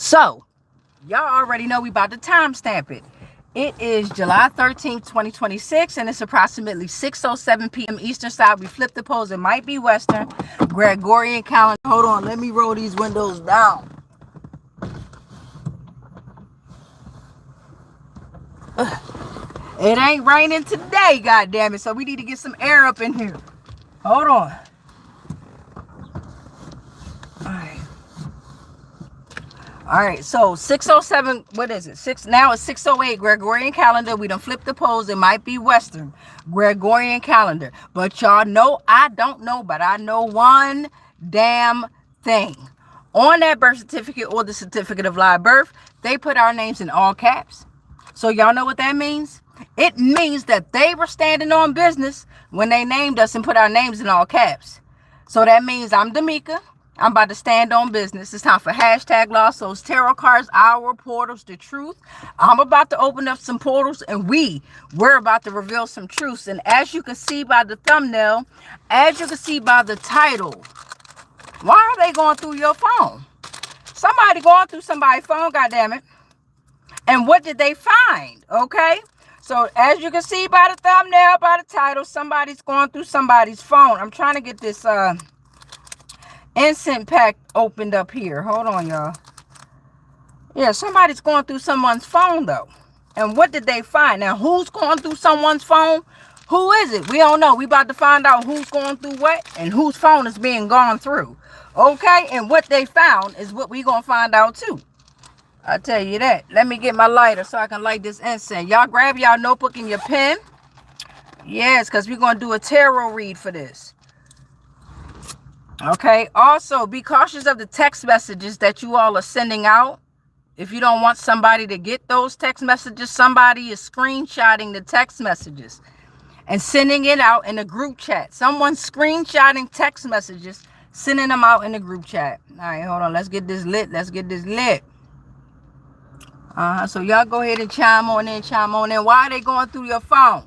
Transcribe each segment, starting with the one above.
So, y'all already know we about to timestamp it. It is July 13th, 2026, and it's approximately 6:07 p.m. Eastern Side. We flipped the polls. It might be Western. Gregorian calendar. Hold on. Let me roll these windows down. It ain't raining today, goddammit. So we need to get some air up in here. Hold on. All right, so 6:07, what is it? Now it's 6:08 Gregorian calendar. We done flipped the polls. It might be Western Gregorian calendar. But y'all know I don't know, but I know one damn thing. On that birth certificate or the certificate of live birth, they put our names in all caps. So y'all know what that means? It means that they were standing on business when they named us and put our names in all caps. So that means I'm D'Amica. I'm about to stand on business. It's time for hashtag Lost Souls Tarot Cards, our portals to truth. I'm about to open up some portals, and we're about to reveal some truths. And as you can see by the thumbnail, as you can see by the title, why are they going through your phone? Somebody going through somebody's phone, goddammit. And what did they find? Okay? So as you can see by the thumbnail, by the title, somebody's going through somebody's phone. I'm trying to get this instant pack opened up here. Hold on, y'all. Yeah, somebody's going through someone's phone, though. And what did they find? Now, who's going through someone's phone? Who is it? We don't know. We about to find out who's going through what and whose phone is being gone through. Okay? And what they found is what we going to find out, too. I tell you that. Let me get my lighter so I can light this incense. Y'all grab y'all notebook and your pen. Yes, because we're going to do a tarot read for this. Okay, also be cautious of the text messages that you all are sending out. If you don't want somebody to get those text messages, somebody is screenshotting the text messages and sending it out in a group chat. Someone's screenshotting text messages, sending them out in the group chat. All right, hold on. Let's get this lit. Let's get this lit. So y'all go ahead and chime on in, chime on in. Why are they going through your phone?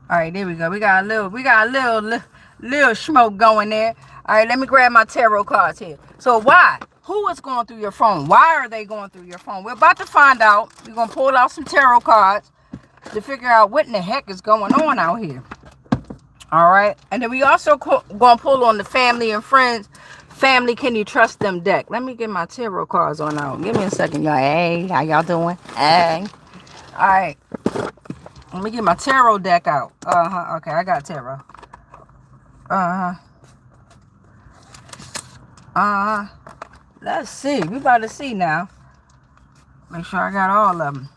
All right, there we go. We got a little smoke going there. All right, let me grab my tarot cards here. So why? Who is going through your phone? Why are they going through your phone? We're about to find out. We're going to pull out some tarot cards to figure out what in the heck is going on out here. All right. And then we also going to pull on the family and friends. Family, can you trust them deck? Let me get my tarot cards on out. Give me a second, y'all. Hey, how y'all doing? Hey. All right. Let me get my tarot deck out. Okay, I got tarot. Let's see. We about to see now. Make sure I got all of them.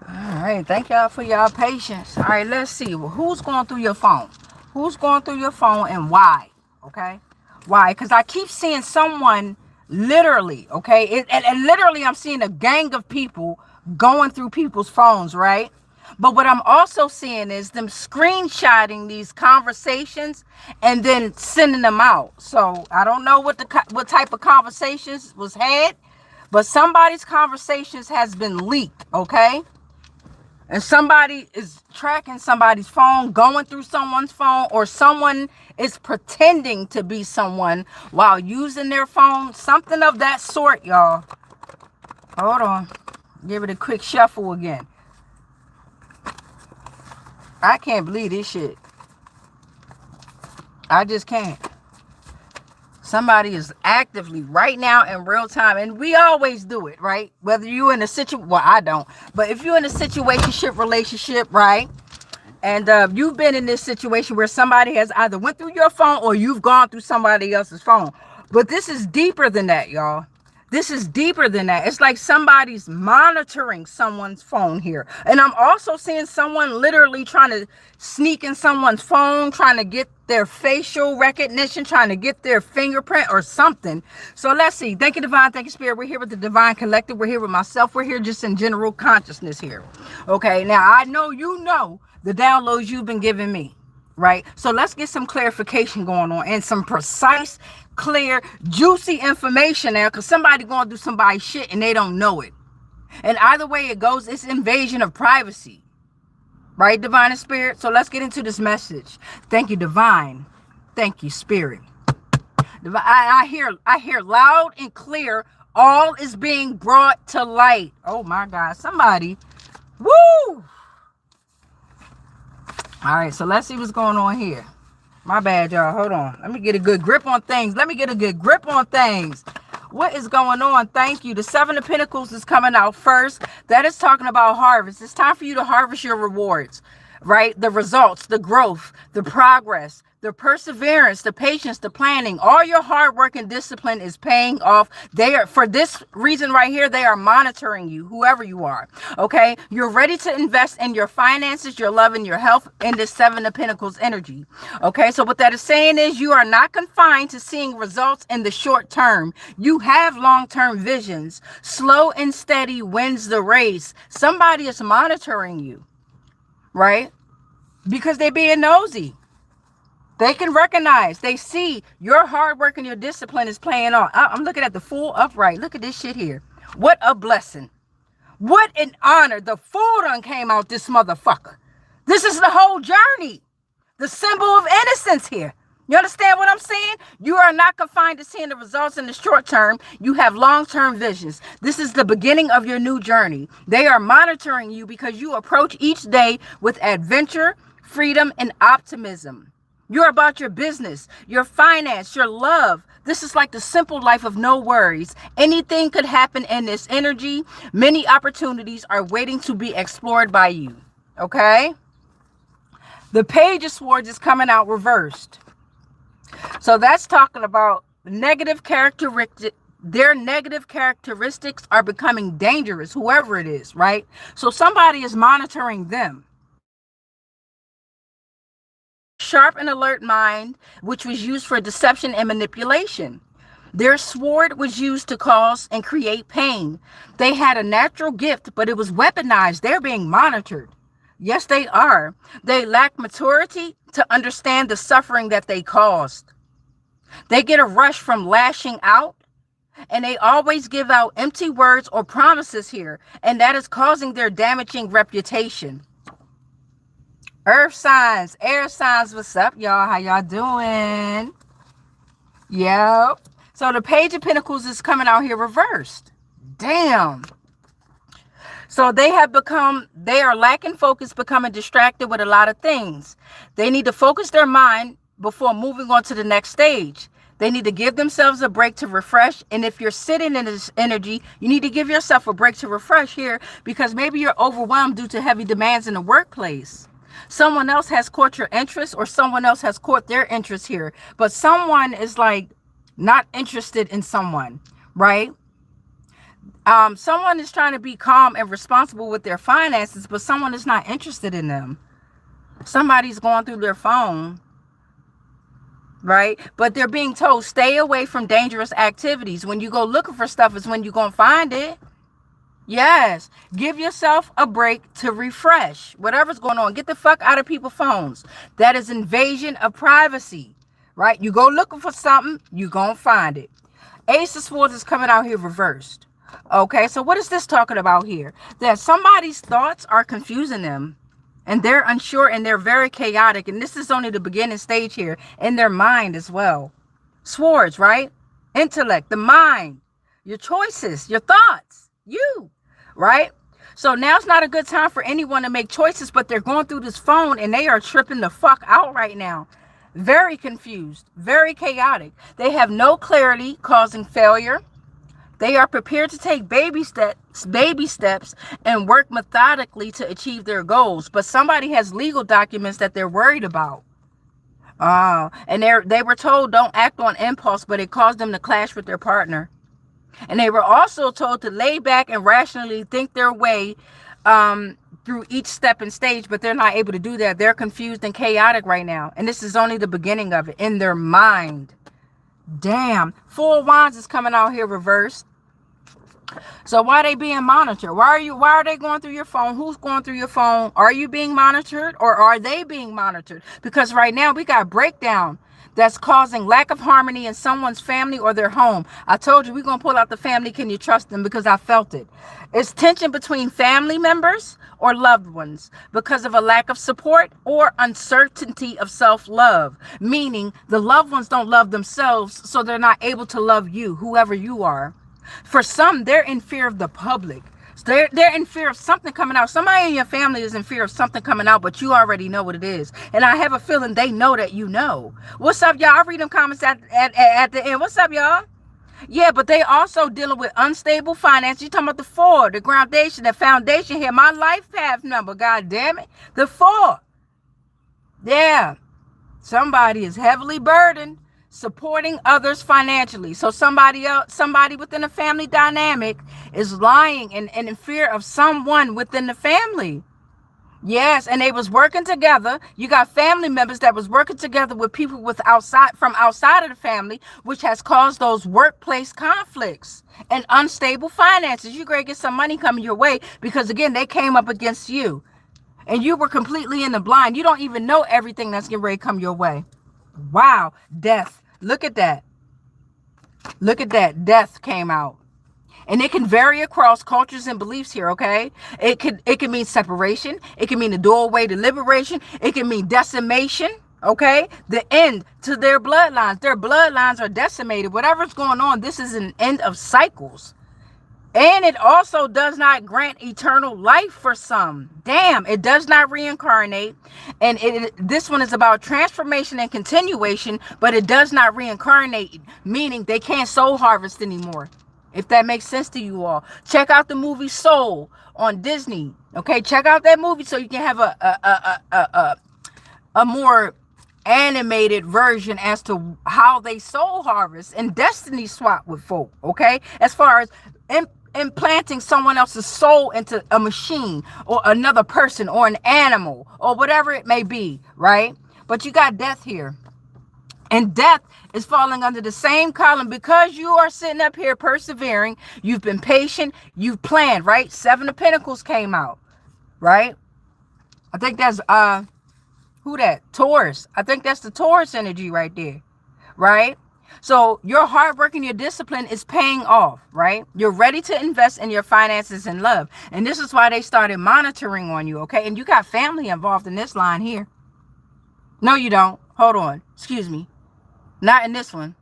All right, thank y'all for y'all patience. All right, let's see. Well, who's going through your phone? Who's going through your phone and why? Okay? Why? Because I keep seeing someone literally, okay? And literally I'm seeing a gang of people going through people's phones, right? But what I'm also seeing is them screenshotting these conversations and then sending them out. So I don't know what type of conversations was had, but somebody's conversations has been leaked, okay? And somebody is tracking somebody's phone, going through someone's phone, or someone is pretending to be someone while using their phone. Something of that sort, y'all. Hold on. Give it a quick shuffle again. I can't believe this shit. I just can't. Somebody is actively right now in real time, and we always do it, right? Whether you're in a situation, well, I don't, but if you're in a situationship relationship, right? And you've been in this situation where somebody has either went through your phone or you've gone through somebody else's phone. But this is deeper than that, y'all. This is deeper than that. It's like somebody's monitoring someone's phone here. And I'm also seeing someone literally trying to sneak in someone's phone, trying to get their facial recognition, trying to get their fingerprint or something. So let's see. Thank you, Divine. Thank you, Spirit. We're here with the Divine Collective. We're here with myself. We're here just in general consciousness here. Okay, now I know you know the downloads you've been giving me, right? So let's get some clarification going on and some precise, clear, juicy information now, because somebody going through somebody's shit and they don't know it. And either way it goes, it's invasion of privacy. Right, divine and spirit? So let's get into this message. Thank you, divine. Thank you, spirit. I hear loud and clear, all is being brought to light. Oh my God, somebody. Woo! All right, so let's see what's going on here. My bad, y'all. Hold on. Let me get a good grip on things. What is going on? Thank you. The Seven of Pentacles is coming out first. That is talking about harvest. It's time for you to harvest your rewards, right? The results, the growth, the progress, the perseverance, the patience, the planning. All your hard work and discipline is paying off. They are, for this reason right here, they are monitoring you, whoever you are. Okay? You're ready to invest in your finances, your love, and your health in this Seven of Pentacles energy. Okay? So what that is saying is you are not confined to seeing results in the short term. You have long-term visions. Slow and steady wins the race. Somebody is monitoring you, right? Because they're being nosy. They can recognize, they see your hard work and your discipline is playing on. I'm looking at the Fool upright. Look at this shit here. What a blessing. What an honor. The Fool done came out this motherfucker. This is the whole journey. The symbol of innocence here. You understand what I'm saying? You are not confined to seeing the results in the short term. You have long-term visions. This is the beginning of your new journey. They are monitoring you because you approach each day with adventure, freedom, and optimism. You're about your business, your finance, your love. This is like the simple life of no worries. Anything could happen in this energy. Many opportunities are waiting to be explored by you. Okay? The Page of Swords is coming out reversed. So that's talking about negative characteristics. Their negative characteristics are becoming dangerous, whoever it is, right? So somebody is monitoring them. Sharp and alert mind, which was used for deception and manipulation. Their sword was used to cause and create pain. They had a natural gift, but it was weaponized. They're being monitored. Yes, they are. They lack maturity to understand the suffering that they caused. They get a rush from lashing out, and they always give out empty words or promises here, and that is causing their damaging reputation. Earth signs, air signs, what's up, y'all? How y'all doing? Yep. So the Page of Pentacles is coming out here reversed. Damn. So they are lacking focus, becoming distracted with a lot of things. They need to focus their mind before moving on to the next stage. They need to give themselves a break to refresh. And if you're sitting in this energy, you need to give yourself a break to refresh here, because maybe you're overwhelmed due to heavy demands in the workplace. Someone else has caught your interest, or someone else has caught their interest here. But someone is like not interested in someone, right? Someone is trying to be calm and responsible with their finances, but someone is not interested in them. Somebody's going through their phone, right? But they're being told, stay away from dangerous activities. When you go looking for stuff is when you're going to find it. Yes, give yourself a break to refresh. Whatever's going on, get the fuck out of people's phones. That is invasion of privacy, right? You go looking for something, you're going to find it. Ace of Swords is coming out here reversed. Okay, so what is this talking about here? That somebody's thoughts are confusing them, and they're unsure, and they're very chaotic. And this is only the beginning stage here in their mind as well. Swords, right? Intellect, the mind, your choices, your thoughts, you. Right? So now's not a good time for anyone to make choices, but they're going through this phone and they are tripping the fuck out right now. Very confused, very chaotic. They have no clarity, causing failure. They are prepared to take baby steps and work methodically to achieve their goals. But somebody has legal documents that they're worried about. And they were told don't act on impulse, but it caused them to clash with their partner. And they were also told to lay back and rationally think their way through each step and stage, but they're not able to do that. They're confused and chaotic right now. And this is only the beginning of it in their mind. Damn. Four of Wands is coming out here reversed. So why are they being monitored? Why are they going through your phone? Who's going through your phone? Are you being monitored, or are they being monitored? Because right now we got breakdown that's causing lack of harmony in someone's family or their home. I told you we're going to pull out the family. Can you trust them? Because I felt it. It's tension between family members or loved ones because of a lack of support or uncertainty of self-love, meaning the loved ones don't love themselves, so they're not able to love you, whoever you are. For some, they're in fear of the public. They're in fear of something coming out. Somebody in your family is in fear of something coming out, but you already know what it is. And I have a feeling they know that you know. What's up, y'all? I read them comments at the end. What's up, y'all? Yeah, but they also dealing with unstable finance. You talking about the 4, the foundation, here. My life path number, god damn it. The 4. Yeah. Somebody is heavily burdened supporting others financially. So somebody within a family dynamic is lying and in fear of someone within the family. Yes, and they was working together. You got family members that was working together with people from outside of the family, which has caused those workplace conflicts and unstable finances. You gonna get some money coming your way because, again, they came up against you. And you were completely in the blind. You don't even know everything that's getting ready to come your way. Wow, death. Look at that. Look at that. Death came out. And it can vary across cultures and beliefs here, okay? It can mean separation. It can mean the doorway to liberation. It can mean decimation, okay? The end to their bloodlines. Their bloodlines are decimated. Whatever's going on, this is an end of cycles. And it also does not grant eternal life for some. Damn, it does not reincarnate. And this one is about transformation and continuation, but it does not reincarnate, meaning they can't soul harvest anymore. If that makes sense to you all. Check out the movie Soul on Disney. Okay, check out that movie so you can have a more animated version as to how they soul harvest and destiny swap with folk. Okay, as far as implanting someone else's soul into a machine or another person or an animal or whatever it may be, right? But you got death here. And death is falling under the same column because you are sitting up here persevering. You've been patient. You've planned, right? 7 of Pentacles came out, right? I think that's, who that? Taurus. I think that's the Taurus energy right there, right? So your hard work and your discipline is paying off, right? You're ready to invest in your finances and love. And this is why they started monitoring on you, okay? And you got family involved in this line here. No, you don't. Hold on. Excuse me. Not in this one.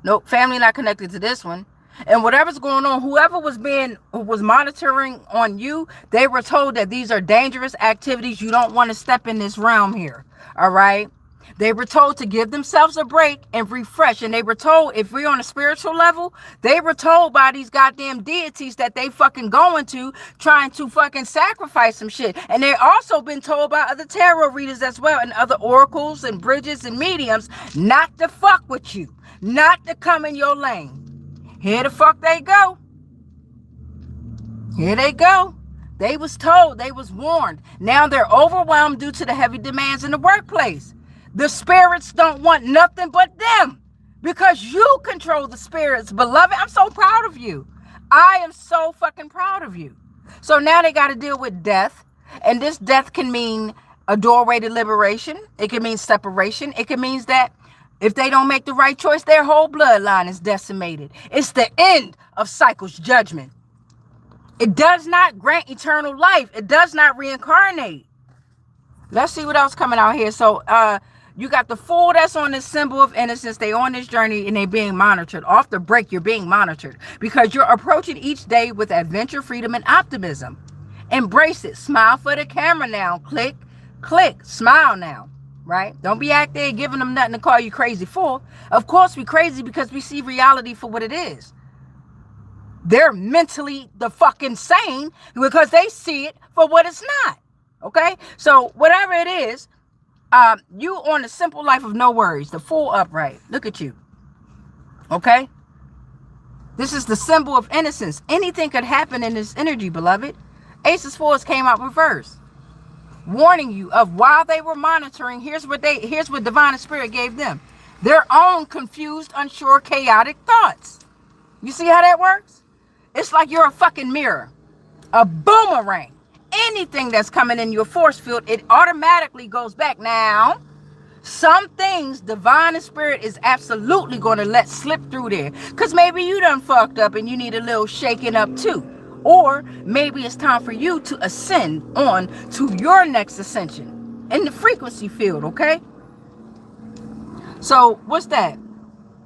Nope, family not connected to this one. And whatever's going on, whoever was monitoring on you, they were told that these are dangerous activities. You don't want to step in this realm here. All right. They were told to give themselves a break and refresh. And they were told, if we're on a spiritual level, they were told by these goddamn deities that they fucking going to, trying to fucking sacrifice some shit. And they also been told by other tarot readers as well, and other oracles and bridges and mediums, not to fuck with you, not to come in your lane. Here the fuck they go. Here they go. They was told, they was warned. Now they're overwhelmed due to the heavy demands in the workplace. The spirits don't want nothing but them because you control the spirits, beloved. I'm so proud of you. I am so fucking proud of you. So now they got to deal with death. And this death can mean a doorway to liberation. It can mean separation. It can mean that if they don't make the right choice, their whole bloodline is decimated. It's the end of cycles judgment. It does not grant eternal life. It does not reincarnate. Let's see what else coming out here. So, you got the Fool that's on this symbol of innocence. They on this journey and they being monitored. Off the break, you're being monitored because you're approaching each day with adventure, freedom, and optimism. Embrace it. Smile for the camera now. Click, click, smile now, right? Don't be out there giving them nothing to call you crazy for. Of course, we crazy because we see reality for what it is. They're mentally the fucking sane because they see it for what it's not. Okay? So whatever it is, you on the simple life of no worries, the Fool upright. Look at you. Okay? This is the symbol of innocence. Anything could happen in this energy, beloved. Ace of Swords came out reverse, warning you of while they were monitoring. Here's what Divine Spirit gave them: their own confused, unsure, chaotic thoughts. You see how that works? It's like you're a fucking mirror, a boomerang. Anything that's coming in your force field, it automatically goes back. Now, some things divine and spirit is absolutely going to let slip through there, because maybe you done fucked up and you need a little shaking up too. Or maybe it's time for you to ascend on to your next ascension in the frequency field, okay? So what's that?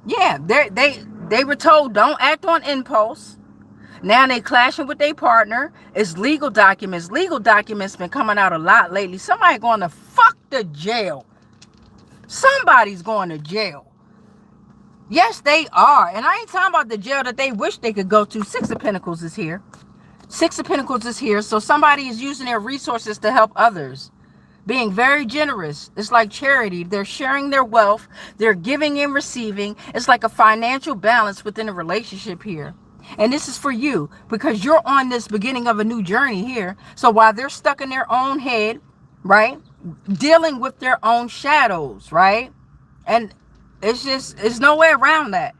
Yeah, they were told don't act on impulse. Now they clashing with their partner. It's legal documents. Legal documents been coming out a lot lately. Somebody going to fuck the jail. Somebody's going to jail. Yes, they are. And I ain't talking about the jail that they wish they could go to. Six of Pentacles is here. Six of Pentacles is here. So somebody is using their resources to help others. Being very generous. It's like charity. They're sharing their wealth. They're giving and receiving. It's like a financial balance within a relationship here. And this is for you, because you're on this beginning of a new journey here. So while they're stuck in their own head, right, dealing with their own shadows, right, and it's no way around that.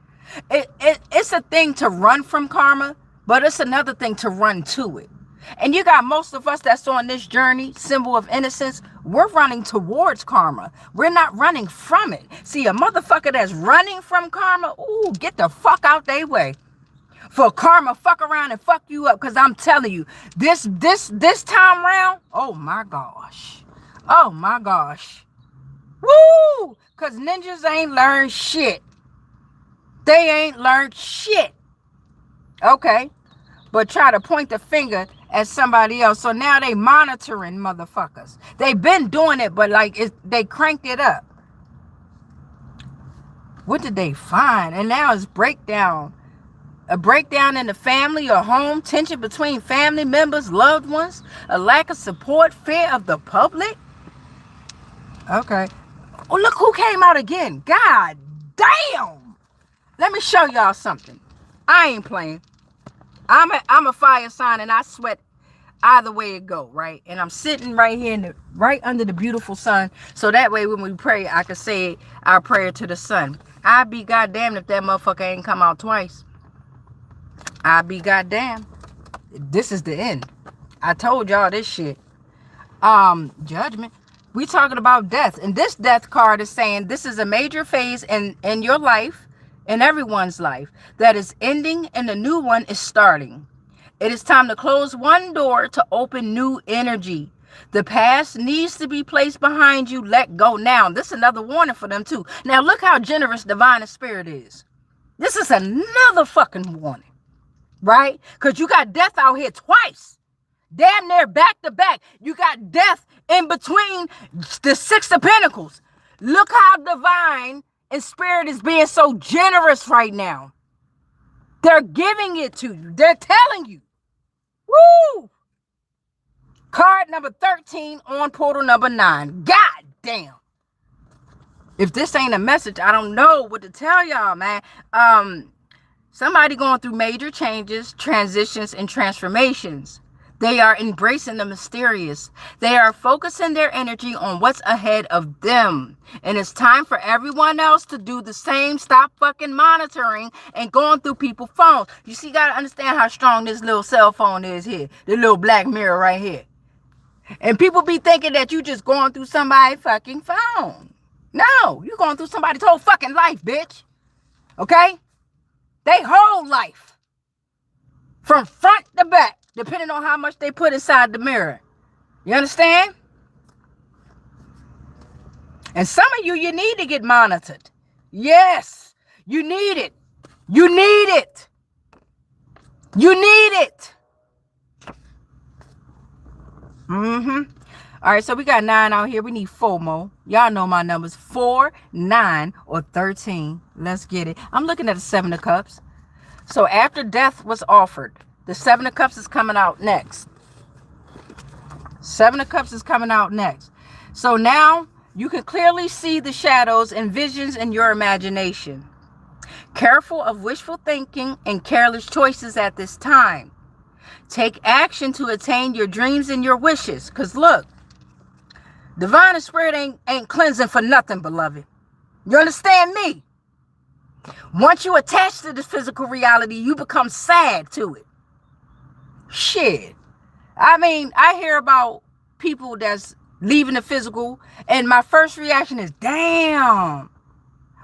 It's a thing to run from karma, but it's another thing to run to it. And you got most of us that's on this journey, symbol of innocence, we're running towards karma. We're not running from it. See, a motherfucker that's running from karma, ooh, get the fuck out they way. For karma, fuck around and fuck you up. Because I'm telling you, this time round, oh my gosh. Oh my gosh. Woo! Because ninjas ain't learned shit. They ain't learned shit. Okay. But try to point the finger at somebody else. So now they monitoring motherfuckers. They been doing it, but like they cranked it up. What did they find? And now it's breakdown. A breakdown in the family or home, tension between family members, loved ones, a lack of support, fear of the public. Okay. Oh, look who came out again. God damn. Let me show y'all something. I ain't playing. I'm a fire sign and I sweat either way it go, right? And I'm sitting right here right under the beautiful sun. So that way when we pray, I can say our prayer to the sun. I'd be goddamn if that motherfucker ain't come out twice. I'd be goddamn. This is the end. I told y'all this shit. Judgment. We talking about death. And this death card is saying this is a major phase in your life, in everyone's life, that is ending and a new one is starting. It is time to close one door to open new energy. The past needs to be placed behind you. Let go now. This is another warning for them too. Now look how generous divine and spirit is. This is another fucking warning. Right? Because you got death out here twice. Damn near back to back. You got death in between the Six of Pentacles. Look how divine and spirit is being so generous right now. They're giving it to you. They're telling you. Woo! Card number 13 on portal number 9. God damn. If this ain't a message, I don't know what to tell y'all, man. Somebody going through major changes, transitions, and transformations. They are embracing the mysterious. They are focusing their energy on what's ahead of them. And it's time for everyone else to do the same. Stop fucking monitoring and going through people's phones. You see, you got to understand how strong this little cell phone is here. The little black mirror right here. And people be thinking that you just going through somebody's fucking phone. No, you're going through somebody's whole fucking life, bitch. Okay? They whole life. From front to back. Depending on how much they put inside the mirror. You understand? And some of you need to get monitored. Yes. You need it. You need it. You need it. All right, so we got 9 out here. We need 4 more. Y'all know my numbers. 4, 9, or 13. Let's get it. I'm looking at the 7 of Cups. So after death was offered, the 7 of Cups is coming out next. 7 of Cups is coming out next. So now you can clearly see the shadows and visions in your imagination. Careful of wishful thinking and careless choices at this time. Take action to attain your dreams and your wishes. Because look, divine and spirit ain't cleansing for nothing, beloved. You understand me? Once you attach to this physical reality, you become sad to it. Shit. I mean, I hear about people that's leaving the physical, and my first reaction is, damn,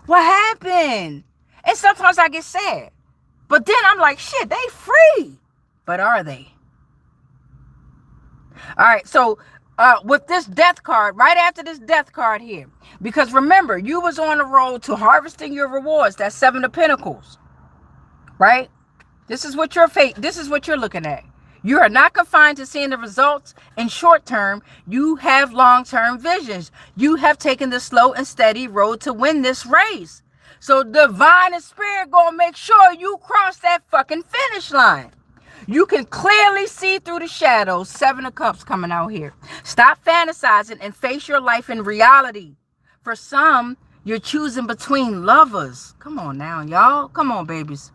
what happened? And sometimes I get sad. But then I'm like, shit, they free. But are they? All right, so with this death card, right after this death card here, because remember, you was on the road to harvesting your rewards. That's 7 of Pentacles, right? This is what your fate, this is what you're looking at. You are not confined to seeing the results in short term. You have long-term visions. You have taken the slow and steady road to win this race. So divine and spirit gonna make sure you cross that fucking finish line. You can clearly see through the shadows. 7 of Cups coming out here. Stop fantasizing and face your life in reality. For some, you're choosing between lovers. Come on now, y'all. Come on, babies.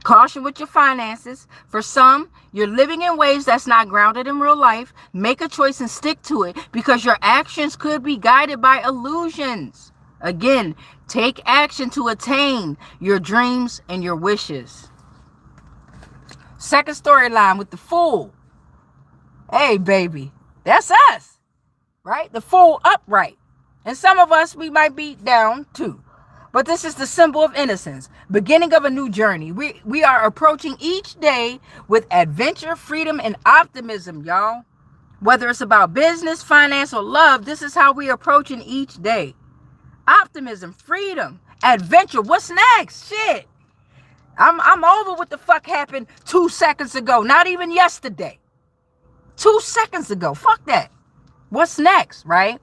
Caution with your finances. For some, you're living in ways that's not grounded in real life. Make a choice and stick to it, because your actions could be guided by illusions. Again, take action to attain your dreams and your wishes. Second storyline with the Fool. Hey, baby, that's us, right? The Fool upright. And some of us, we might be down too. But this is the symbol of innocence, beginning of a new journey. We are approaching each day with adventure, freedom, and optimism, y'all. Whether it's about business, finance, or love, this is how we are approaching each day. Optimism, freedom, adventure. What's next? Shit. I'm over what the fuck happened 2 seconds ago. Not even yesterday. 2 seconds ago. Fuck that. What's next, right?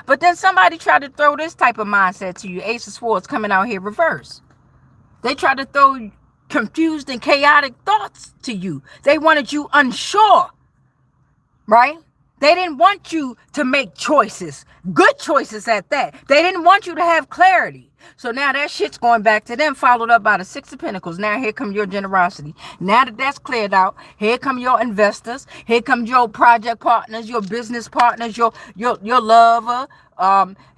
But then somebody tried to throw this type of mindset to you. Ace of Swords coming out here reverse. They tried to throw confused and chaotic thoughts to you. They wanted you unsure, right? They didn't want you to make choices, good choices at that. They didn't want you to have clarity. So now that shit's going back to them, followed up by the 6 of Pentacles. Now here come your generosity. Now that that's cleared out, here come your investors. Here comes your project partners, your business partners, your lover.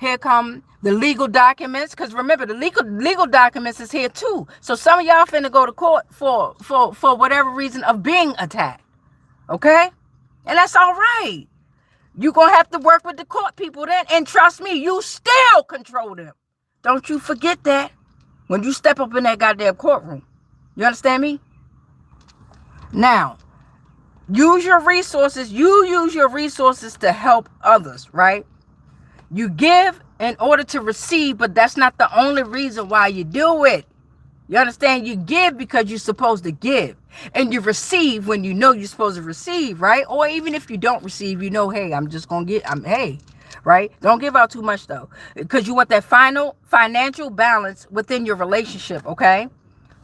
Here come the legal documents. Because remember, the legal documents is here too. So some of y'all finna go to court for whatever reason of being attacked. Okay? And that's all right. You're going to have to work with the court people then. And trust me, you still control them. Don't you forget that when you step up in that goddamn courtroom. You understand me? Now, use your resources. You use your resources to help others, right? You give in order to receive, but that's not the only reason why you do it. You understand? You give because you're supposed to give. And you receive when you know you're supposed to receive, right? Or even if you don't receive, you know, hey, I'm just going to get, hey, right? Don't give out too much, though. Because you want that final financial balance within your relationship, okay?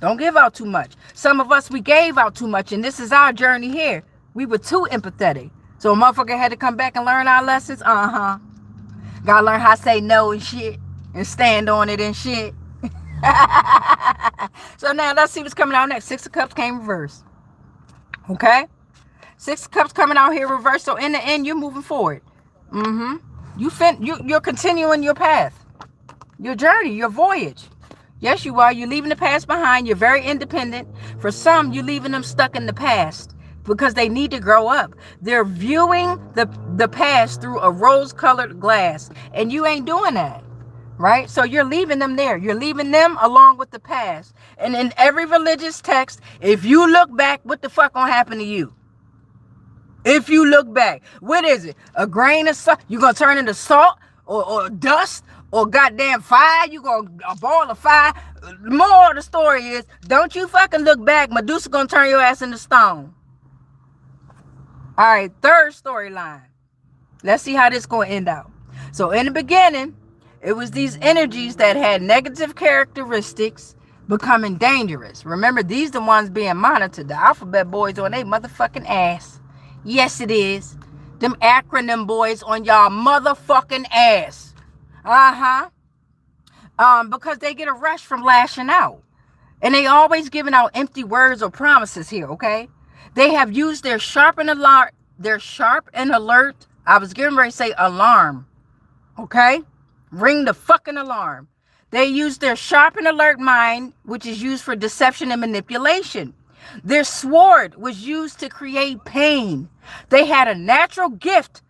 Don't give out too much. Some of us, we gave out too much, and this is our journey here. We were too empathetic. So a motherfucker had to come back and learn our lessons. Gotta learn how to say no and shit and stand on it and shit. So now let's see what's coming out next. 6 of Cups came reverse. Okay? 6 of Cups coming out here reverse. So in the end, you're moving forward. You're continuing your path, your journey, your voyage. Yes, you are. You're leaving the past behind. You're very independent. For some, you're leaving them stuck in the past because they need to grow up. They're viewing the past through a rose-colored glass, and you ain't doing that. Right? So you're leaving them there. You're leaving them along with the past. And in every religious text, if you look back, what the fuck gonna happen to you? If you look back, what is it? A grain of salt? You gonna turn into salt or dust or goddamn fire? You gonna a ball of fire? The moral of the story is, don't you fucking look back. Medusa gonna turn your ass into stone. All right, third storyline. Let's see how this gonna end out. So in the beginning, it was these energies that had negative characteristics becoming dangerous. Remember, these the ones being monitored. The alphabet boys on their motherfucking ass. Yes, it is. Them acronym boys on y'all motherfucking ass. Because they get a rush from lashing out. And they always giving out empty words or promises here, okay? They have used their sharp and alert. I was getting ready to say alarm. Okay? Ring the fucking alarm. They use their sharp and alert mind, which is used for deception and manipulation. Their sword was used to create pain. They had a natural gift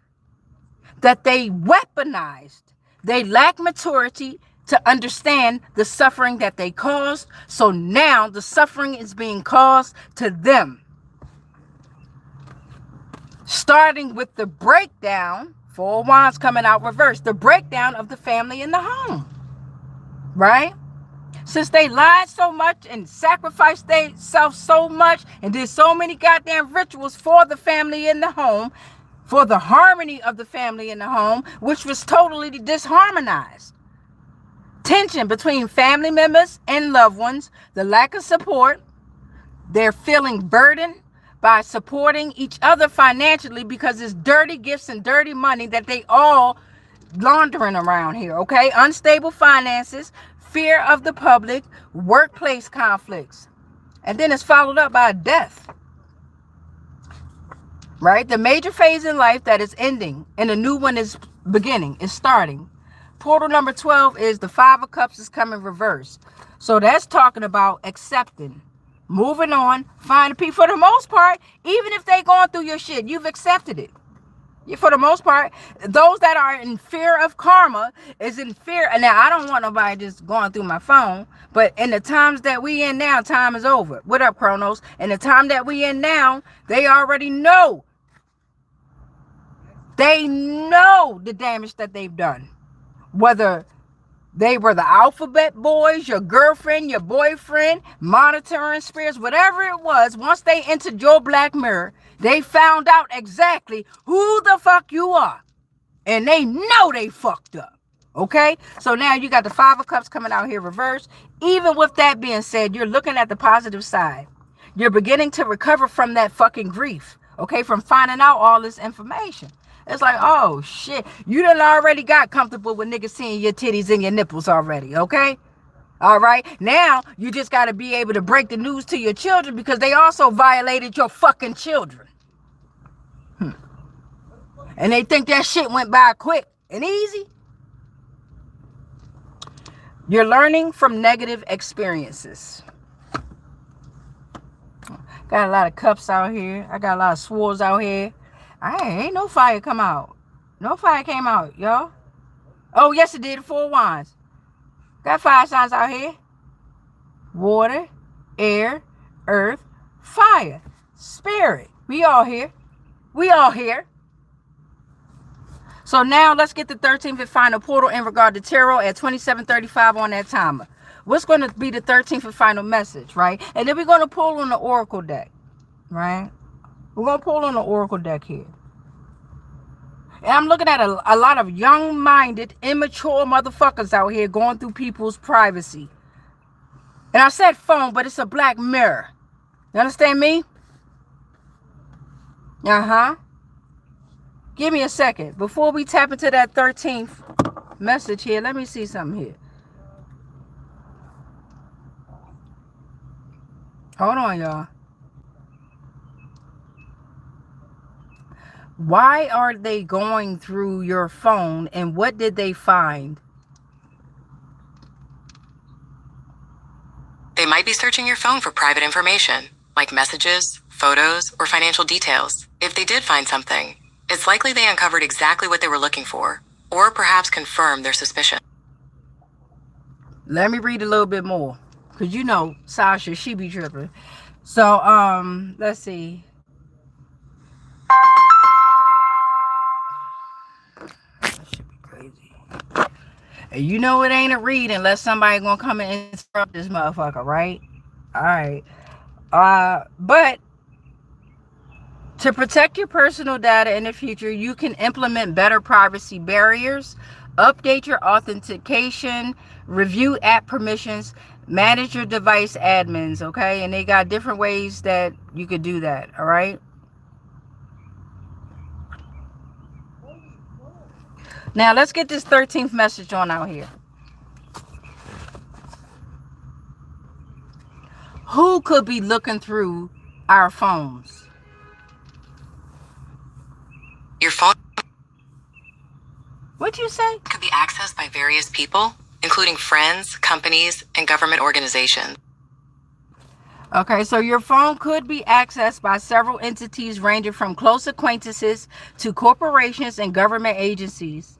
that they weaponized. They lack maturity to understand the suffering that they caused. So now the suffering is being caused to them. Starting with the breakdown, 4 of Wands coming out reversed, the breakdown of the family in the home. Right? Since they lied so much and sacrificed themselves so much and did so many goddamn rituals for the family in the home, for the harmony of the family in the home, which was totally disharmonized. Tension between family members and loved ones, the lack of support, they're feeling burdened by supporting each other financially because it's dirty gifts and dirty money that they all laundering around here, okay? Unstable finances, fear of the public, workplace conflicts. And then it's followed up by death. Right? The major phase in life that is ending and a new one is beginning, is starting. Portal number 12 is the 5 of Cups is coming reverse. So that's talking about accepting, moving on, finding peace. For the most part, even if they going through your shit, you've accepted it. For the most part, those that are in fear of karma is in fear. And now I don't want nobody just going through my phone, but in the times that we in now, time is over. What up, Chronos? In the time that we in now, they already know. They know the damage that they've done. Whether they were the alphabet boys, your girlfriend, your boyfriend, monitoring spirits, whatever it was, once they entered your black mirror, they found out exactly who the fuck you are. And they know they fucked up. Okay? So now you got the 5 of Cups coming out here reversed. Even with that being said, you're looking at the positive side. You're beginning to recover from that fucking grief. Okay? From finding out all this information. It's like, oh, shit. You done already got comfortable with niggas seeing your titties and your nipples already, okay? All right? Now, you just got to be able to break the news to your children because they also violated your fucking children. And they think that shit went by quick and easy. You're learning from negative experiences. Got a lot of cups out here. I got a lot of swords out here. Ain't no fire come out. No fire came out, y'all. Oh, yes, it did. 4 wands. Got 5 signs out here. Water, air, earth, fire, spirit. We all here. We all here. So now let's get the 13th and final portal in regard to tarot at 27:35 on that timer. What's going to be the 13th and final message, right? And then we're going to pull on the oracle deck, right? We're going to pull on the oracle deck here. And I'm looking at a lot of young-minded, immature motherfuckers out here going through people's privacy. And I said phone, but it's a black mirror. You understand me? Uh-huh. Give me a second. Before we tap into that 13th message here, let me see something here. Hold on, y'all. Why are they going through your phone and what did they find? They might be searching your phone for private information, like messages, photos, or financial details. If they did find something, it's likely they uncovered exactly what they were looking for, or perhaps confirmed their suspicion. Let me read a little bit more, because you know Sasha, she be tripping. So, let's see. And you know it ain't a read unless somebody gonna come and interrupt this motherfucker, right? All right. But to protect your personal data in the future, you can implement better privacy barriers, update your authentication, review app permissions, manage your device admins, okay? And they got different ways that you could do that, all right? Now, let's get this 13th message on out here. Who could be looking through our phones? Your phone What'd you say? could be accessed by various people, including friends, companies, and government organizations. Okay, so your phone could be accessed by several entities ranging from close acquaintances to corporations and government agencies,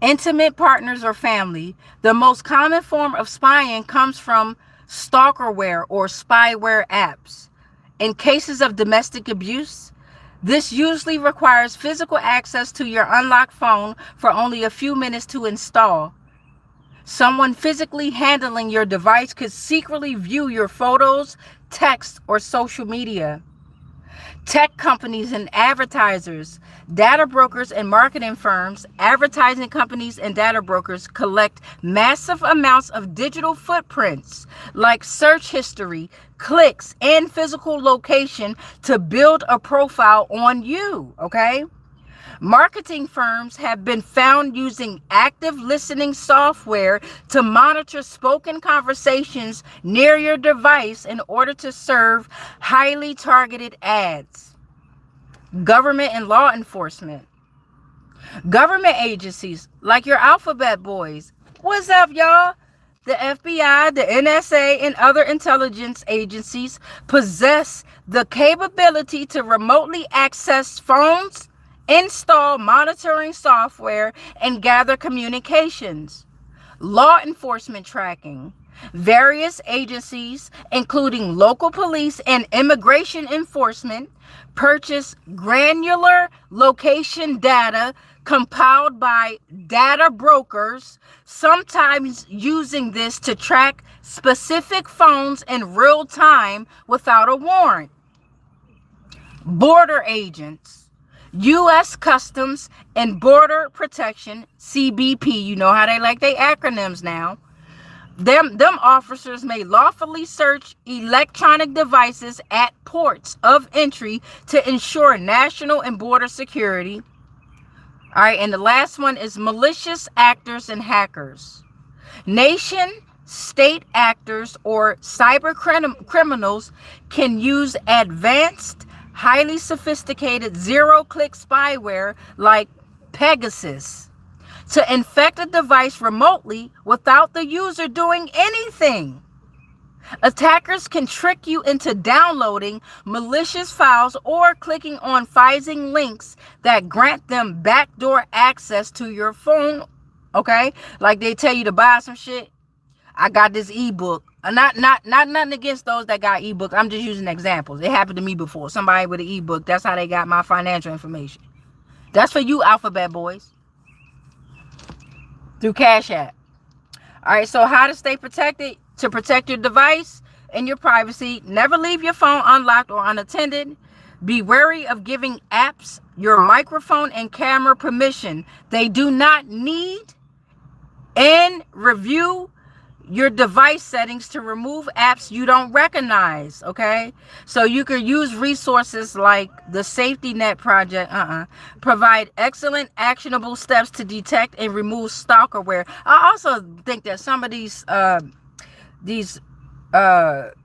intimate partners, or family. The most common form of spying comes from stalkerware or spyware apps. In cases of domestic abuse, this usually requires physical access to your unlocked phone for only a few minutes to install. Someone physically handling your device could secretly view your photos, text, or social media. Tech companies and advertisers, data brokers and marketing firms, advertising companies and data brokers collect massive amounts of digital footprints like search history, clicks, and physical location to build a profile on you, okay? Marketing firms have been found using active listening software to monitor spoken conversations near your device in order to serve highly targeted ads. Government and law enforcement. Government agencies like your alphabet boys. What's up, y'all? The FBI, the NSA, and other intelligence agencies possess the capability to remotely access phones, install monitoring software, and gather communications. Law enforcement tracking. Various agencies, including local police and immigration enforcement, purchase granular location data compiled by data brokers, sometimes using this to track specific phones in real time without a warrant. Border agents. U.S. Customs and Border Protection, CBP, you know how they like their acronyms now. Them officers may lawfully search electronic devices at ports of entry to ensure national and border security. All right, and the last one is malicious actors and hackers. Nation, state actors, or cyber criminals can use advanced, highly sophisticated zero-click spyware like Pegasus to infect a device remotely without the user doing anything. Attackers can trick you into downloading malicious files or clicking on phishing links that grant them backdoor access to your phone. Okay? Like they tell you to buy some shit. I got this ebook. Not nothing against those that got ebooks. I'm just using examples. It happened to me before. Somebody with an ebook. That's how they got my financial information. That's for you, alphabet boys. Through Cash App. All right, so how to stay protected? To protect your device and your privacy, never leave your phone unlocked or unattended. Be wary of giving apps your microphone and camera permission. They do not need. And review your device settings to remove apps you don't recognize, okay? So you could use resources like the Safety Net Project, provide excellent actionable steps to detect and remove stalkerware. I also think that some of these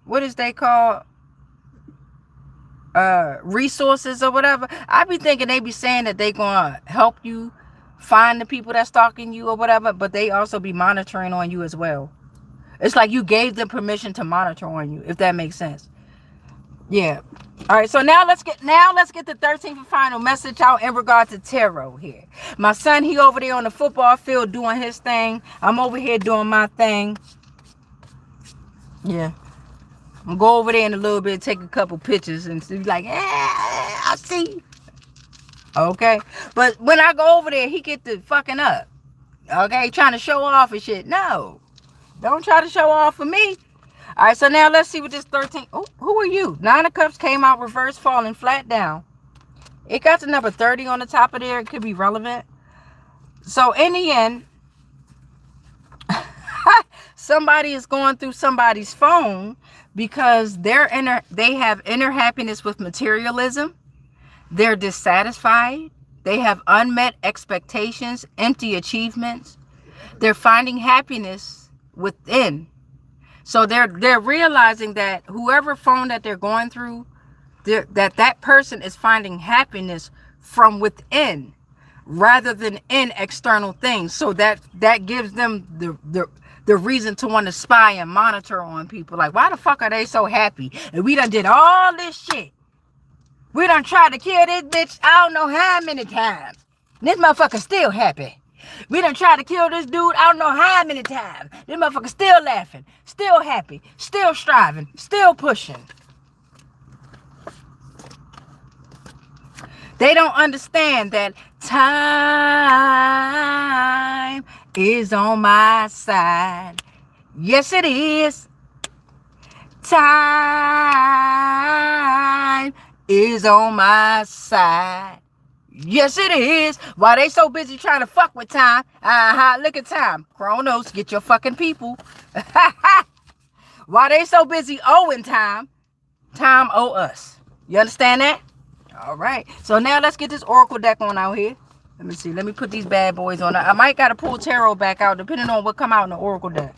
what is they call resources or whatever, I be thinking they be saying that they gonna help you find the people that's stalking you or whatever, but they also be monitoring on you as well. It's like you gave them permission to monitor on you, if that makes sense. Yeah. All right, so now let's get the 13th and final message out in regard to THRU here. My son, he over there on the football field doing his thing. I'm over here doing my thing. Yeah. I'm gonna go over there in a little bit, take a couple pictures and be like, I see. Okay. But when I go over there, he get the fucking up. Okay, trying to show off and shit. No. Don't try to show off for me. All right, so now let's see what this 13. Oh, who are you? 9 of Cups came out reverse, falling flat down. It got the number 30 on the top of there. It could be relevant. So in the end, somebody is going through somebody's phone because they have inner happiness with materialism. They're dissatisfied. They have unmet expectations, empty achievements. They're finding happiness within. So they're realizing that whoever phone that they're going through, that person is finding happiness from within rather than in external things. So that gives them the reason to want to spy and monitor on people. Like, why the fuck are they so happy? And we done did all this shit. We done tried to kill this bitch I don't know how many times. This motherfucker still happy. We done tried to kill this dude I don't know how many times. This motherfucker still laughing, still happy, still striving, still pushing. They don't understand that time is on my side. Yes, it is. Time is on my side. Yes, it is. Why they so busy trying to fuck with time? Look at time. Chronos, get your fucking people. Why they so busy owing time? Time owe us. You understand that? All right. So now let's get this Oracle deck on out here. Let me see. Let me put these bad boys on. I might got to pull tarot back out depending on what come out in the Oracle deck.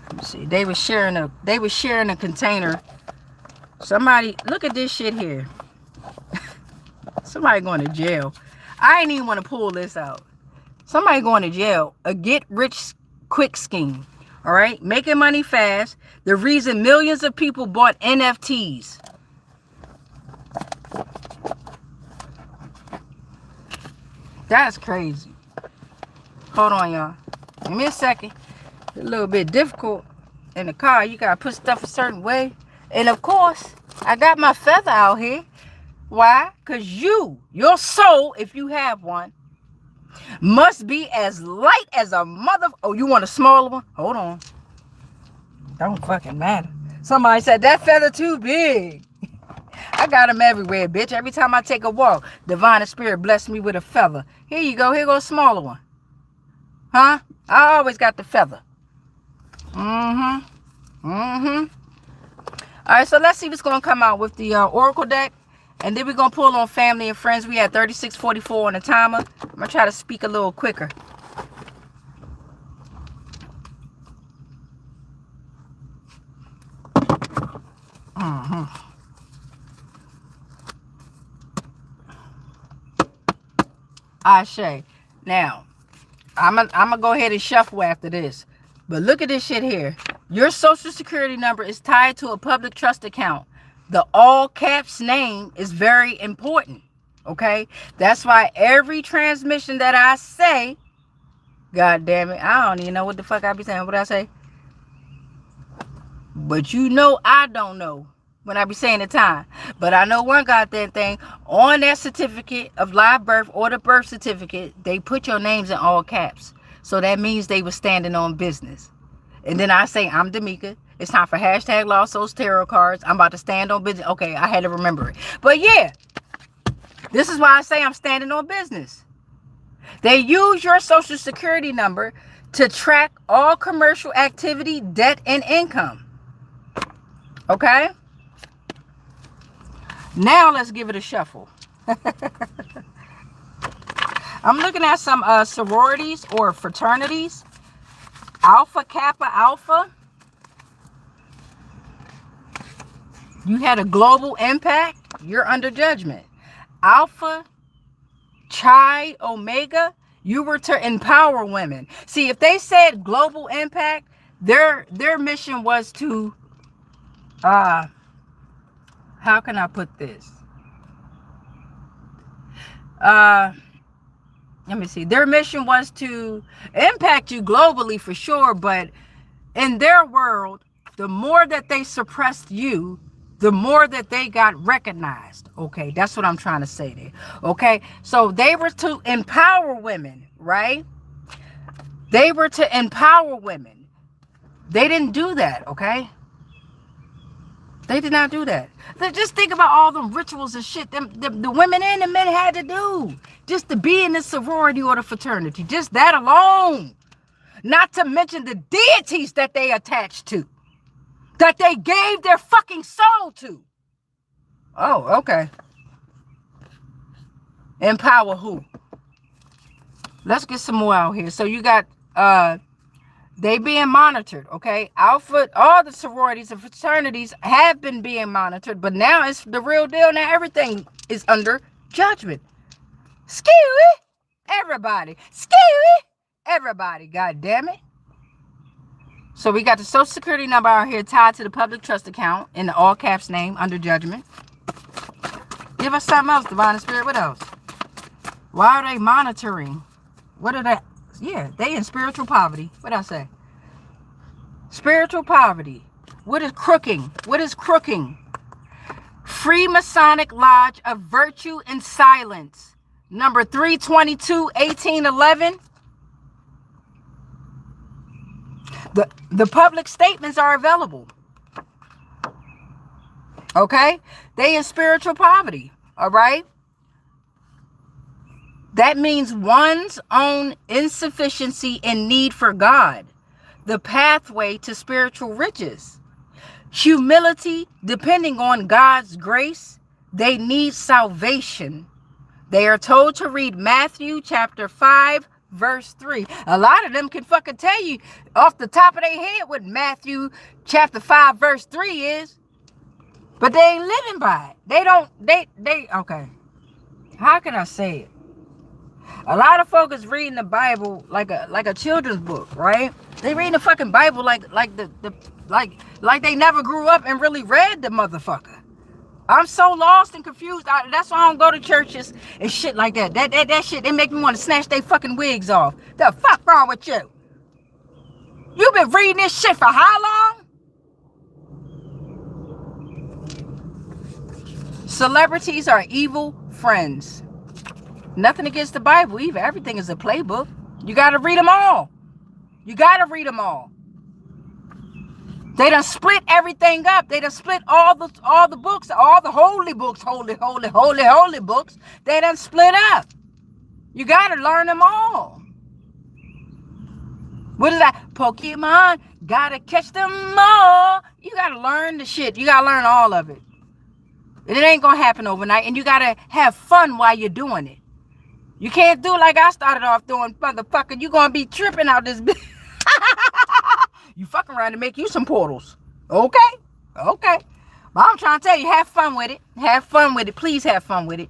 Let me see. They was sharing a container. Somebody, look at this shit here. Somebody going to jail. I ain't even want to pull this out. Somebody going to jail. A get rich quick scheme. All right. Making money fast. The reason millions of people bought NFTs. That's crazy. Hold on, y'all. Give me a second. It's a little bit difficult in the car. You gotta put stuff a certain way. And of course, I got my feather out here. Why? Because your soul, if you have one, must be as light as a mother. Oh, you want a smaller one? Hold on. Don't fucking matter. Somebody said that feather too big. I got them everywhere, bitch. Every time I take a walk, divine spirit bless me with a feather. Here you go. Here goes a smaller one. Huh? I always got the feather. All right, so let's see what's going to come out with the Oracle deck. And then we're going to pull on family and friends. We had 36:44 on the timer. I'm going to try to speak a little quicker. Ashe. Now, I'm gonna go ahead and shuffle after this. But look at this shit here. Your social security number is tied to a public trust account. The all caps name is very important. Okay? That's why every transmission that I say, God damn it, I don't even know what the fuck I be saying. What I say? But you know I don't know when I be saying the time. But I know one goddamn thing. On that certificate of live birth or the birth certificate, they put your names in all caps. So that means they were standing on business. And then I say, I'm Damika. It's time for hashtag Lost Souls Tarot cards. I'm about to stand on business. Okay, I had to remember it. But yeah, this is why I say I'm standing on business. They use your social security number to track all commercial activity, debt, and income. Okay? Now let's give it a shuffle. I'm looking at some sororities or fraternities. Alpha, Kappa, Alpha. You had a global impact. You're under judgment. Alpha, Chi, Omega. You were to empower women. See, if they said global impact, their mission was to how can I put this? Let me see. Their mission was to impact you globally for sure, but in their world, the more that they suppressed you, the more that they got recognized. Okay, that's what I'm trying to say there. Okay, so they were to empower women, right? They were to empower women. They didn't do that, okay? They did not do that. Just think about all them rituals and shit the women and the men had to do just to be in the sorority or the fraternity. Just that alone. Not to mention the deities that they attached to. That they gave their fucking soul to. Oh, okay. Empower who? Let's get some more out here. So you got they being monitored, okay? Alpha, all the sororities and fraternities have been being monitored, but now it's the real deal. Now everything is under judgment. Scary. Everybody. Scary. Everybody, god damn it. So we got the social security number out here tied to the public trust account in the all caps name under judgment. Give us something else, Divine Spirit. What else? Why are they monitoring? What are they? Yeah, they in spiritual poverty. What I say? Spiritual poverty. What is crooking? What is crooking? Freemasonic Lodge of Virtue and Silence. Number 322, 1811. The public statements are available. Okay? They in spiritual poverty. All right? That means one's own insufficiency and need for God. The pathway to spiritual riches. Humility, depending on God's grace. They need salvation. They are told to read Matthew chapter 5, verse 3. A lot of them can fucking tell you off the top of their head what Matthew chapter 5, verse 3 is. But they ain't living by it. Okay. How can I say it? A lot of folk is reading the Bible like a children's book, right? They reading the fucking Bible like they never grew up and really read the motherfucker. I'm so lost and confused. That's why I don't go to churches and shit like that. That shit, they make me want to snatch their fucking wigs off. The fuck wrong with you? You been reading this shit for how long? Celebrities are evil friends. Nothing against the Bible either. Everything is a playbook. You got to read them all. You got to read them all. They done split everything up. They done split all the books, all the holy books, holy books. They done split up. You got to learn them all. What is that? Pokemon, got to catch them all. You got to learn the shit. You got to learn all of it. And it ain't going to happen overnight. And you got to have fun while you're doing it. You can't do like I started off doing, motherfucker. You going to be tripping out this bitch. You fucking around to make you some portals. Okay. But I'm trying to tell you, have fun with it. Have fun with it. Please have fun with it.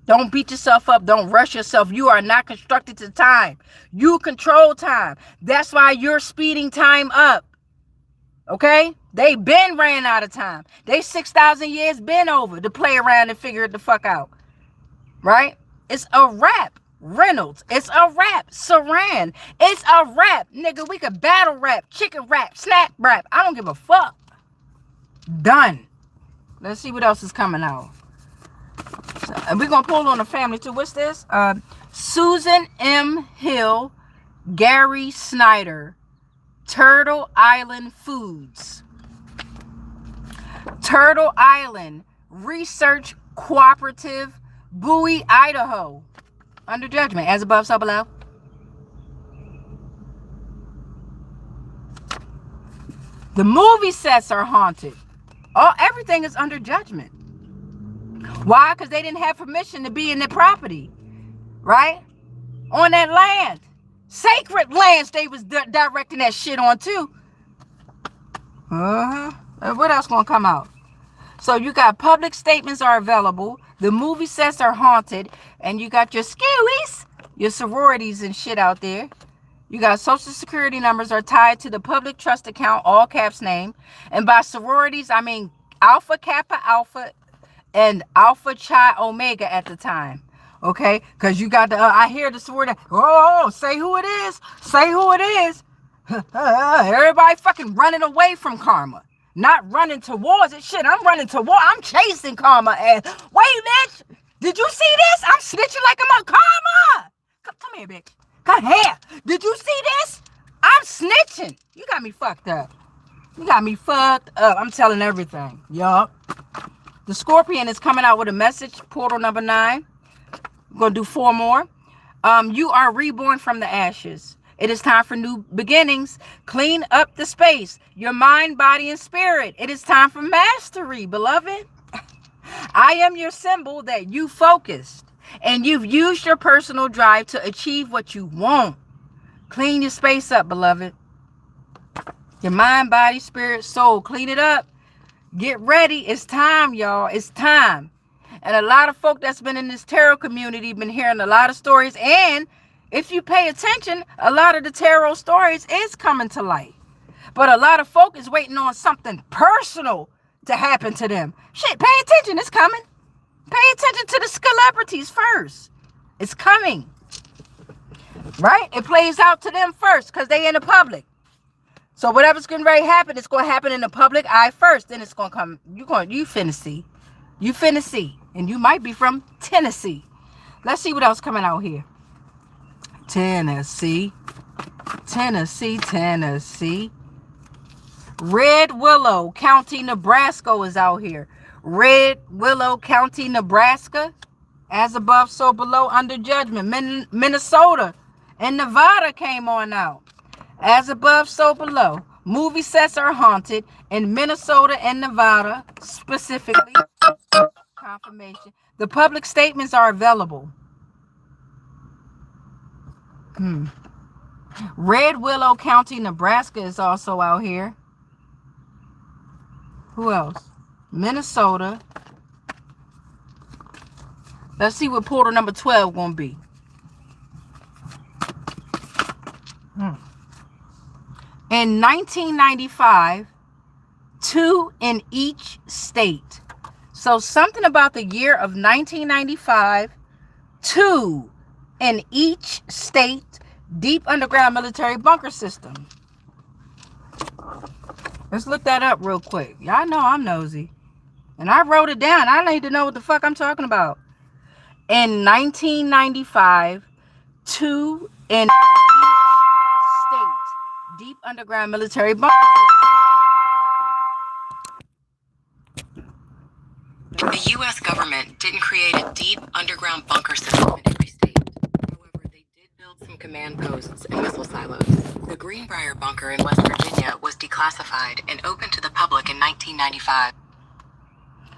Don't beat yourself up. Don't rush yourself. You are not constructed to time. You control time. That's why you're speeding time up. Okay? They been ran out of time. They 6,000 years been over to play around and figure it the fuck out. Right? It's a wrap. Reynolds. It's a rap. Saran. It's a rap. Nigga, we could battle rap, chicken rap, snap rap. I don't give a fuck. Done. Let's see what else is coming out. So, and we're going to pull on the family too. What's this? Susan M. Hill, Gary Snyder, Turtle Island Foods. Turtle Island Research Cooperative, Bowie, Idaho. Under judgment, as above, so below. The movie sets are haunted. Everything is under judgment. Why? Because they didn't have permission to be in their property, right? On that land, sacred lands. They was directing that shit on too. What else gonna come out? So you got public statements are available. The movie sets are haunted. And you got your skewies, your sororities and shit out there. You got social security numbers are tied to the public trust account, all caps name. And by sororities, I mean Alpha Kappa Alpha and Alpha Chi Omega at the time. Okay? Because you got the, I hear the sorority, say who it is. Say who it is. Everybody fucking running away from karma. Not running towards it. Shit, I'm running toward, I'm chasing karma. And wait, bitch. Did you see this? I'm snitching like I'm on karma. Come here, bitch. Come here. Did you see this? I'm snitching. You got me fucked up. I'm telling everything. Yup. The Scorpion is coming out with a message. Portal number 9. I'm going to do 4 more. You are reborn from the ashes. It is time for new beginnings. Clean up the space. Your mind, body, and spirit. It is time for mastery, beloved. I am your symbol that you focused. And you've used your personal drive to achieve what you want. Clean your space up, beloved. Your mind, body, spirit, soul. Clean it up. Get ready. It's time, y'all. It's time. And a lot of folk that's been in this tarot community been hearing a lot of stories. And if you pay attention, a lot of the tarot stories is coming to light. But a lot of folk is waiting on something personal to happen to them. Shit, pay attention. It's coming. Pay attention to the celebrities first. It's coming. Right? It plays out to them first because they in the public. So whatever's going to happen, it's going to happen in the public eye first. Then it's going to come. You finna see. You finna see. And you might be from Tennessee. Let's see what else coming out here. Tennessee. Red Willow County, Nebraska is out here. Red Willow County, Nebraska. As above, so below, under judgment. Minnesota and Nevada came on out. As above, so below. Movie sets are haunted in Minnesota and Nevada, specifically. Confirmation. The public statements are available. Red Willow County, Nebraska is also out here. Who else? Minnesota. Let's see what portal number 12 gonna be. In 1995, 2 in each state. So something about the year of 1995, 2 in each state, deep underground military bunker system. Let's look that up real quick. Y'all know I'm nosy. And I wrote it down. I need to know what the fuck I'm talking about. In 1995, 2 in each state, deep underground military bunker. The U.S. government didn't create a deep underground bunker system in every state. However, they did build some command posts and missile silos. The Greenbrier bunker in West Virginia was declassified and opened to the public in 1995.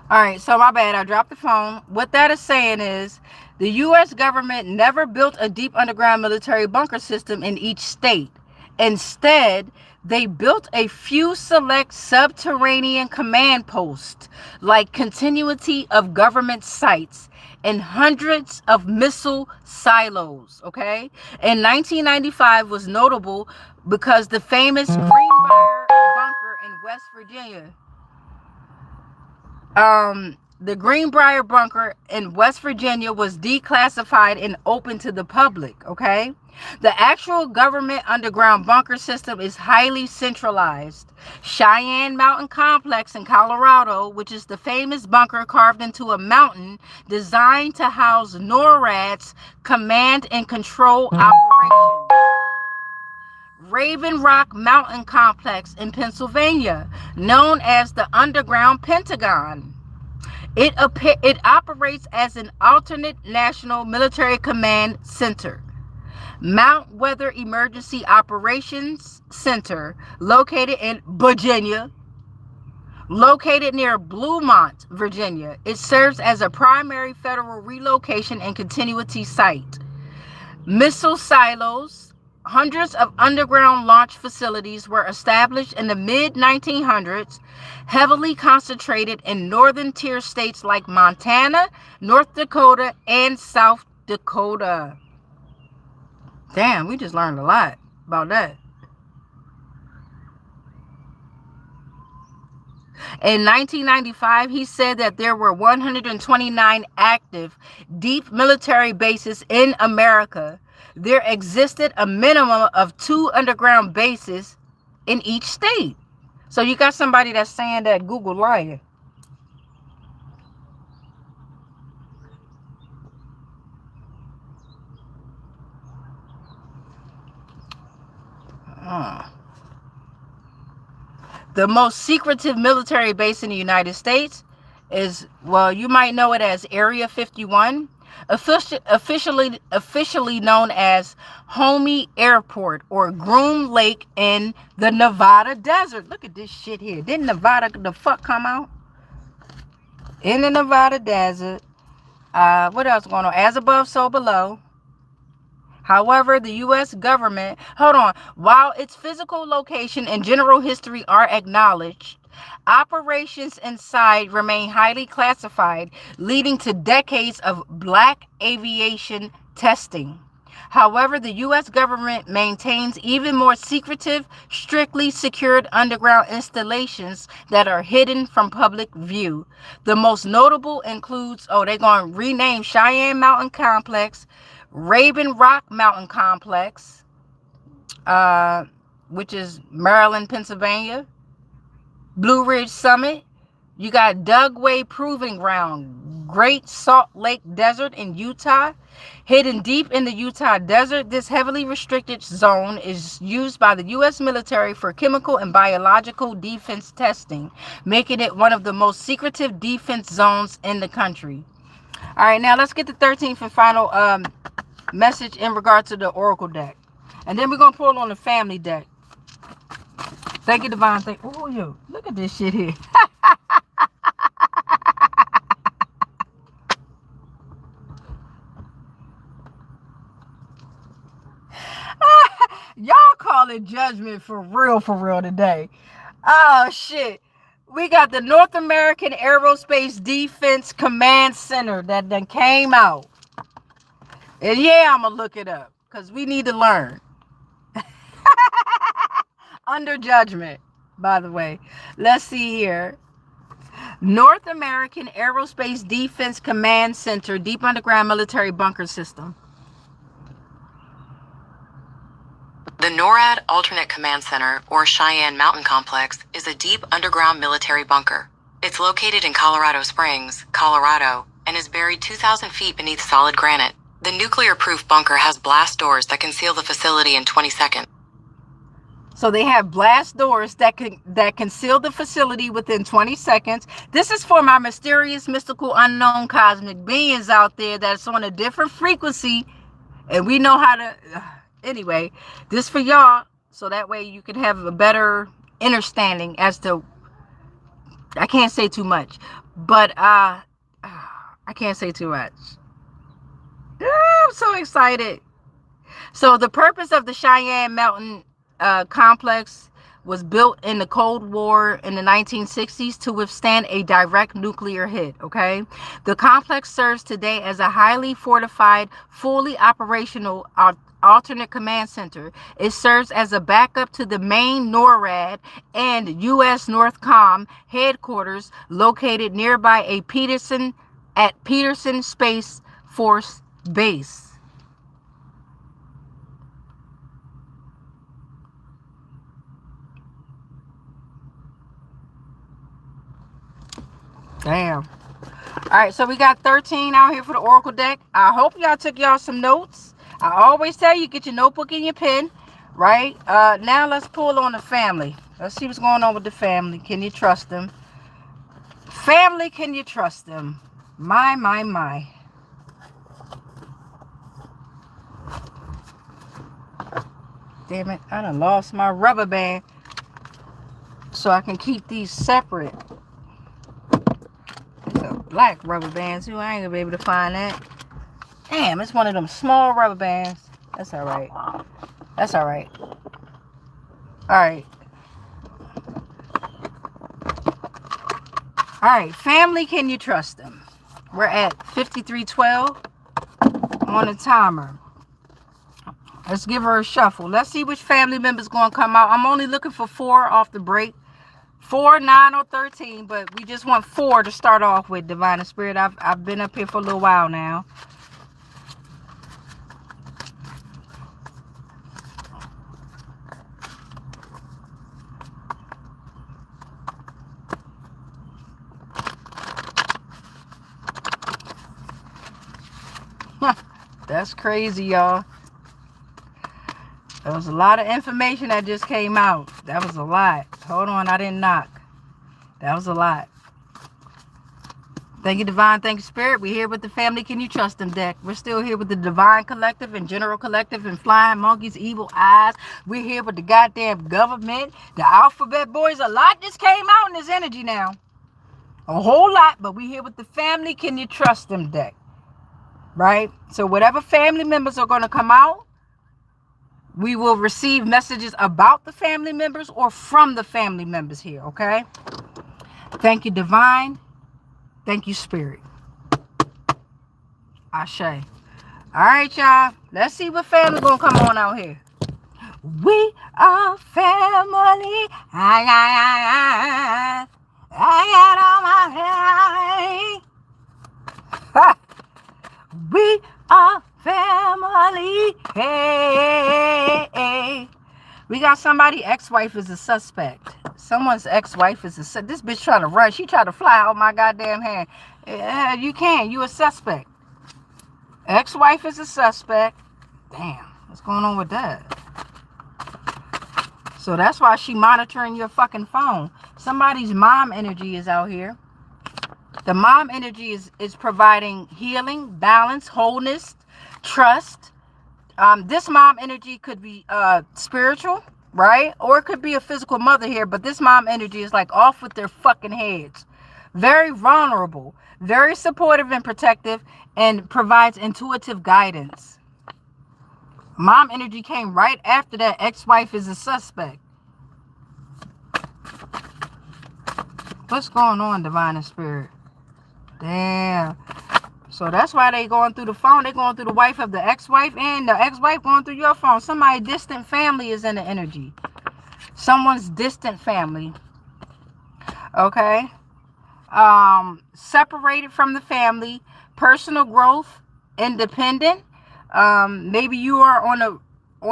All right, so my bad. I dropped the phone. What that is saying is the U.S. government never built a deep underground military bunker system in each state. Instead, they built a few select subterranean command posts, like continuity of government sites, and hundreds of missile silos, okay? In 1995 was notable because the famous Greenbrier bunker in West Virginia, the Greenbrier bunker in West Virginia was declassified and open to the public, okay? The actual government underground bunker system is highly centralized. Cheyenne Mountain Complex in Colorado, which is the famous bunker carved into a mountain designed to house NORAD's command and control operations. Raven Rock Mountain Complex in Pennsylvania, known as the Underground Pentagon. It operates as an alternate national military command center. Mount Weather Emergency Operations Center, located in Virginia, located near Bluemont, Virginia. It serves as a primary federal relocation and continuity site. Missile silos. Hundreds of underground launch facilities were established in the mid-1900s, heavily concentrated in northern tier states like Montana, North Dakota, and South Dakota. Damn, we just learned a lot about that. In 1995, he said that there were 129 active deep military bases in America. There existed a minimum of 2 underground bases in each state. So you got somebody that's saying that Google lying. The most secretive military base in the United States is, well, you might know it as Area 51. Officially known as Homey Airport or Groom Lake in the Nevada desert. Look at this shit here. Didn't Nevada the fuck come out? In the Nevada desert. What else going on? As above, so below. However, the U.S. government, while its physical location and general history are acknowledged, operations inside remain highly classified, leading to decades of black aviation testing. However, the U.S. government maintains even more secretive, strictly secured underground installations that are hidden from public view. The most notable includes, they're going to rename Cheyenne Mountain Complex, Raven Rock Mountain Complex, which is Maryland, Pennsylvania, Blue Ridge Summit. You got Dugway Proving Ground, Great Salt Lake Desert in Utah. Hidden deep in the Utah desert, this heavily restricted zone is used by the U.S. military for chemical and biological defense testing, making it one of the most secretive defense zones in the country. All right, now let's get the 13th and final message in regard to the Oracle deck. And then we're going to pull on the family deck. Thank you, Divine. Oh, yo, look at this shit here. Y'all call it judgment for real today. Oh, shit. We got the North American Aerospace Defense Command Center that done came out. And yeah, I'm going to look it up because we need to learn. Under judgment, by the way. Let's see here. North American Aerospace Defense Command Center, Deep Underground Military Bunker System. The NORAD Alternate Command Center, or Cheyenne Mountain Complex, is a deep underground military bunker. It's located in Colorado Springs, Colorado, and is buried 2,000 feet beneath solid granite. The nuclear-proof bunker has blast doors that can seal the facility in 20 seconds. So they have blast doors that can seal the facility within 20 seconds. This is for my mysterious, mystical, unknown cosmic beings out there that's on a different frequency, and we know how to... Anyway, this for y'all, so that way you can have a better understanding as to... I can't say too much, but I can't say too much. I'm so excited. So the purpose of the Cheyenne Mountain complex was built in the Cold War in the 1960s to withstand a direct nuclear hit, okay? The complex serves today as a highly fortified, fully operational alternate command center. It serves as a backup to the main NORAD and U.S. Northcom headquarters located nearby at Peterson Space Force Base. Damn. All right, so we got 13 out here for the Oracle deck. I hope y'all took y'all some notes. I always tell you, get your notebook and your pen, right? Now let's pull on the family. Let's see what's going on with the family. Can you trust them? Family, can you trust them? My. Damn it, I done lost my rubber band. So I can keep these separate. Black rubber bands too. I ain't gonna be able to find that. Damn, it's one of them small rubber bands. That's all right. That's all right. All right. All right, family, can you trust them? We're at 5312 on the timer. Let's give her a shuffle. Let's see which family member's gonna come out. I'm only looking for 4 off the break. 4, 9, or 13, but we just want 4 to start off with, Divine and Spirit. I've been up here for a little while now. That's crazy, y'all. There was a lot of information that just came out. That was a lot. Hold on, I didn't knock. That was a lot. Thank you, Divine. Thank you, Spirit. We're here with the family. Can you trust them deck? We're still here with the Divine Collective and General Collective and Flying Monkeys, Evil Eyes. We're here with the goddamn government, the Alphabet Boys. A lot just came out in this energy now. A whole lot, but we're here with the family. Can you trust them deck? Right? So whatever family members are going to come out, we will receive messages about the family members or from the family members here, okay? Thank you, Divine. Thank you, Spirit. Ashe. All right, y'all. Let's see what family gonna come on out here. We are family. I got all my family. We are family. Hey. We got somebody, ex-wife is a suspect. Someone's ex-wife is a suspect. This bitch trying to run. She tried to fly out my goddamn hand. Yeah, you can. You a suspect. Ex-wife is a suspect. Damn. What's going on with that? So that's why she monitoring your fucking phone. Somebody's mom energy is out here. The mom energy is providing healing, balance, wholeness, trust. This mom energy could be spiritual, right? Or it could be a physical mother here, but this mom energy is like off with their fucking heads. Very vulnerable, very supportive and protective, and provides intuitive guidance. Mom energy came right after that. Ex-wife is a suspect. What's going on, divine and spirit? Damn. So that's why they going through the phone. They going through the wife of the ex-wife, and the ex-wife going through your phone. Somebody distant family is in the energy. Someone's distant family. Okay. Separated from the family. Personal growth. Independent. Maybe you are on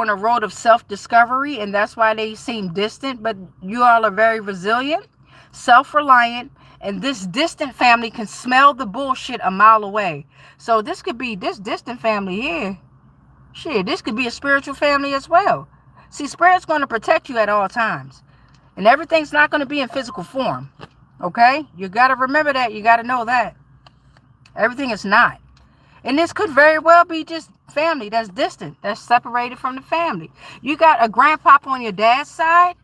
a road of self-discovery, and that's why they seem distant, but you all are very resilient, self-reliant. And this distant family can smell the bullshit a mile away. So this could be this distant family here. Shit, this could be a spiritual family as well. See, spirit's going to protect you at all times. And everything's not going to be in physical form. Okay? You got to remember that. You got to know that. Everything is not. And this could very well be just family that's distant, that's separated from the family. You got a grandpop on your dad's side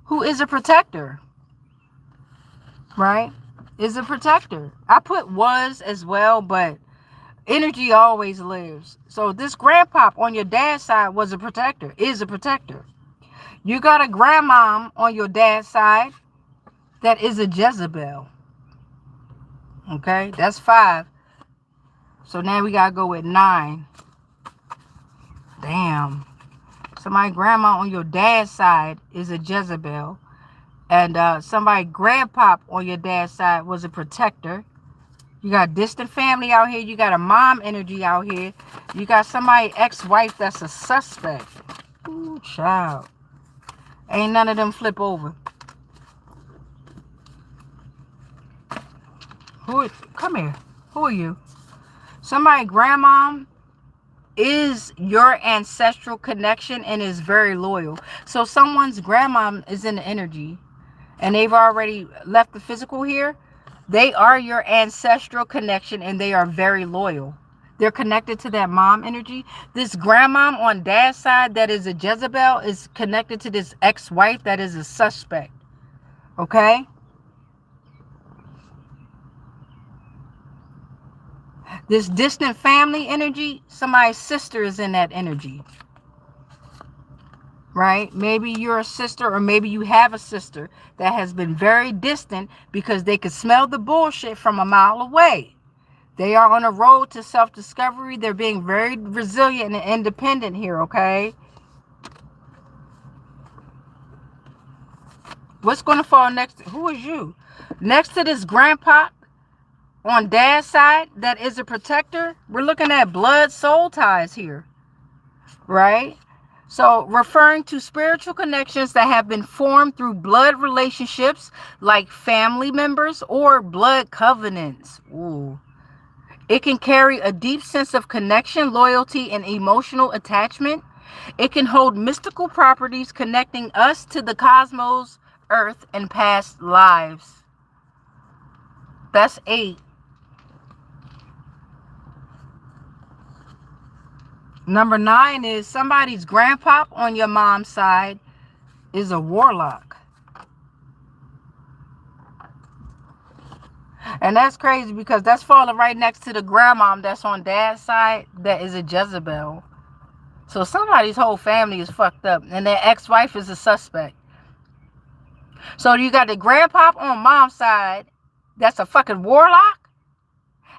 who is a protector. Right? Is a protector. I put was as well, but energy always lives. So this grandpop on your dad's side was a protector, is a protector. You got a grandmom on your dad's side that is a Jezebel. Okay, that's 5. So now we gotta go with 9. Damn. Somebody grandma on your dad's side is a Jezebel. And somebody grandpop on your dad's side was a protector. You got distant family out here. You got a mom energy out here. You got somebody ex-wife that's a suspect. Ooh, child. Ain't none of them flip over. Come here. Who are you? Somebody grandmom is your ancestral connection and is very loyal. So someone's grandmom is in the energy. And they've already left the physical here. They are your ancestral connection and they are very loyal. They're connected to that mom energy. This grandmom on dad's side that is a Jezebel is connected to this ex-wife that is a suspect. Okay? This distant family energy, somebody's sister is in that energy. Right? Maybe you're a sister, or maybe you have a sister that has been very distant because they could smell the bullshit from a mile away. They are on a road to self-discovery. They're being very resilient and independent here, okay? What's going to fall next? Who is you? Next to this grandpa on dad's side that is a protector, we're looking at blood soul ties here, right? So referring to spiritual connections that have been formed through blood relationships like family members or blood covenants. Ooh. It can carry a deep sense of connection, loyalty, and emotional attachment. It can hold mystical properties connecting us to the cosmos, earth, and past lives. That's 8. Number 9 is somebody's grandpop on your mom's side is a warlock. And that's crazy because that's falling right next to the grandmom that's on dad's side that is a Jezebel. So somebody's whole family is fucked up and their ex-wife is a suspect. So you got the grandpop on mom's side that's a fucking warlock.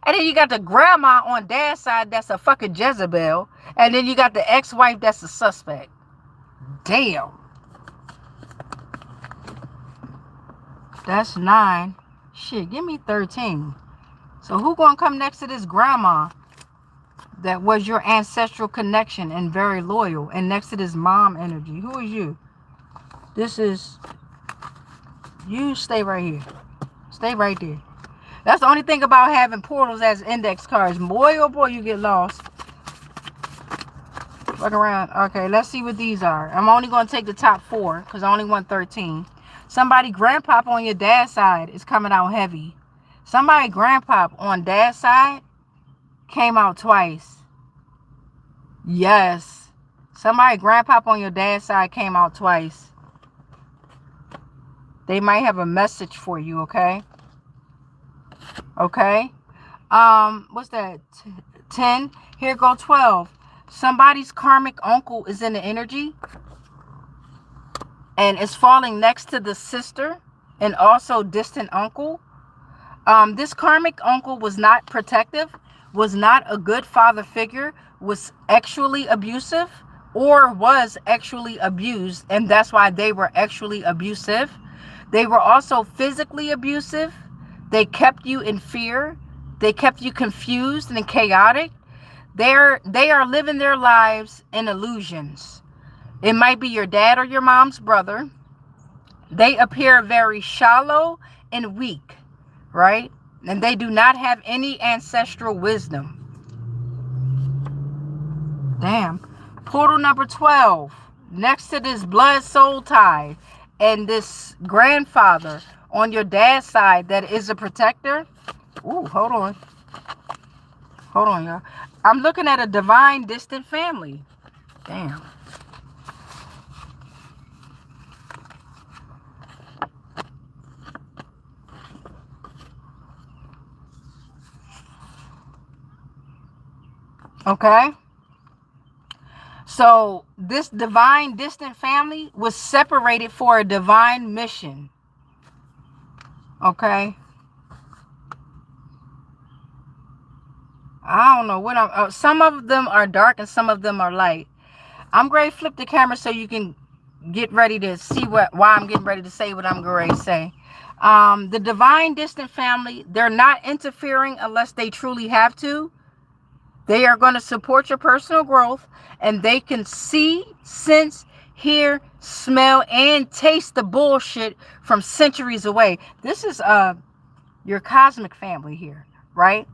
And then you got the grandma on dad's side that's a fucking Jezebel. And then you got the ex-wife that's a suspect. Damn. That's 9. Shit, give me 13. So who gonna come next to this grandma that was your ancestral connection and very loyal? And next to this mom energy, who is you? This is... You stay right here. Stay right there. That's the only thing about having portals as index cards. Boy, oh boy, you get lost. Look around. Okay, let's see what these are. I'm only going to take the top 4 because I only want 13. Somebody grandpop on your dad's side is coming out heavy. Somebody grandpop on dad's side came out twice. Yes. Somebody grandpop on your dad's side came out twice. They might have a message for you, okay? Okay. What's that? 10. Here go 12. Somebody's karmic uncle is in the energy. And it's falling next to the sister and also distant uncle. This karmic uncle was not protective, was not a good father figure, was actually abusive or was actually abused. And that's why they were actually abusive. They were also physically abusive. They kept you in fear. They kept you confused and chaotic. They are living their lives in illusions. It might be your dad or your mom's brother. They appear very shallow and weak, right? And they do not have any ancestral wisdom. Damn. Portal number 12. Next to this blood soul tie and this grandfather on your dad's side that is a protector. Ooh, hold on. Hold on, y'all. I'm looking at a divine distant family. Damn. Okay. So this divine distant family was separated for a divine mission. Okay. I don't know what I'm... some of them are dark and some of them are light. I'm going to flip the camera so you can get ready to see why I'm getting ready to say what I'm going to say. The divine distant family, they're not interfering unless they truly have to. They are going to support your personal growth, and they can see, sense, hear, smell, and taste the bullshit from centuries away. This is your cosmic family here, right?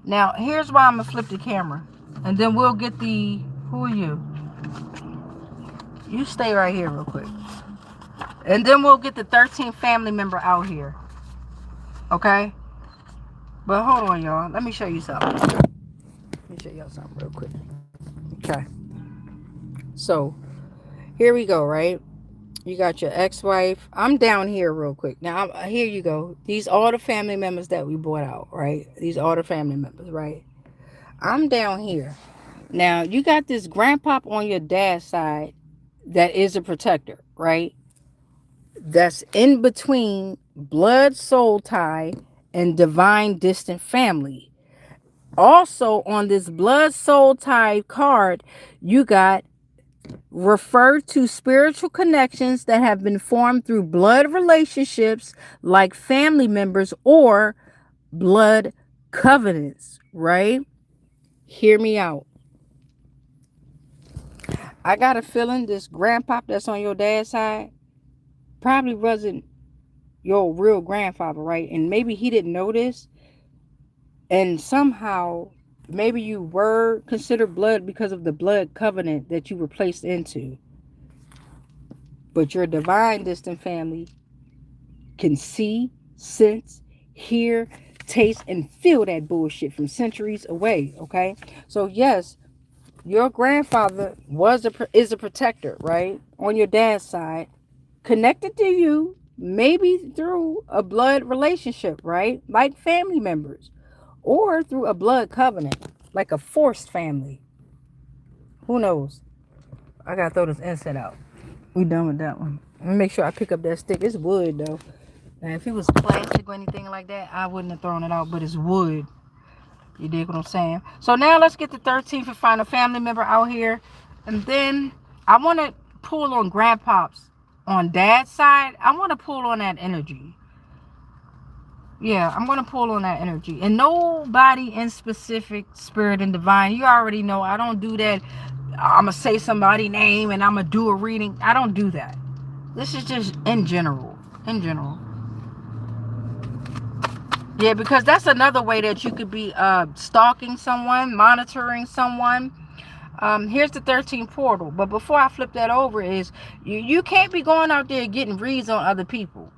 Now, here's why I'm going to flip the camera. And then we'll get the... Who are you? You stay right here real quick. And then we'll get the 13th family member out here. Okay? But hold on, y'all. Let me show you something. Let me show y'all something real quick. Okay. So, here we go, right? You got your ex-wife. I'm down here real quick. Now, here you go. These are the family members that we brought out, right? These are the family members, right? I'm down here. Now, you got this grandpop on your dad's side that is a protector, right? That's in between blood soul tie and divine distant family. Also, on this blood soul tie card, you got refer to spiritual connections that have been formed through blood relationships like family members or blood covenants, right? Hear me out. I got a feeling this grandpop that's on your dad's side probably wasn't your real grandfather, right? And maybe he didn't know this. And somehow, maybe you were considered blood because of the blood covenant that you were placed into. But your divine distant family can see, sense, hear, taste, and feel that bullshit from centuries away, okay? So yes, your grandfather is a protector, right? On your dad's side, connected to you, maybe through a blood relationship, right? Like family members. Or through a blood covenant, like a forced family. Who knows? I gotta throw this inset out. We done with that one. Let me make sure I pick up that stick. It's wood though. Now if it was plastic or anything like that, I wouldn't have thrown it out, but it's wood. You dig what I'm saying? So now let's get the 13th and final family member out here. And then I want to pull on grandpops on dad's side. I want to pull on that energy. Yeah, I'm going to pull on that energy. And nobody in specific, spirit and divine. You already know I don't do that. I'm going to say somebody's name and I'm going to do a reading. I don't do that. This is just in general. In general. Yeah, because that's another way that you could be stalking someone, monitoring someone. Here's the 13th portal. But before I flip that over is, you can't be going out there getting reads on other people.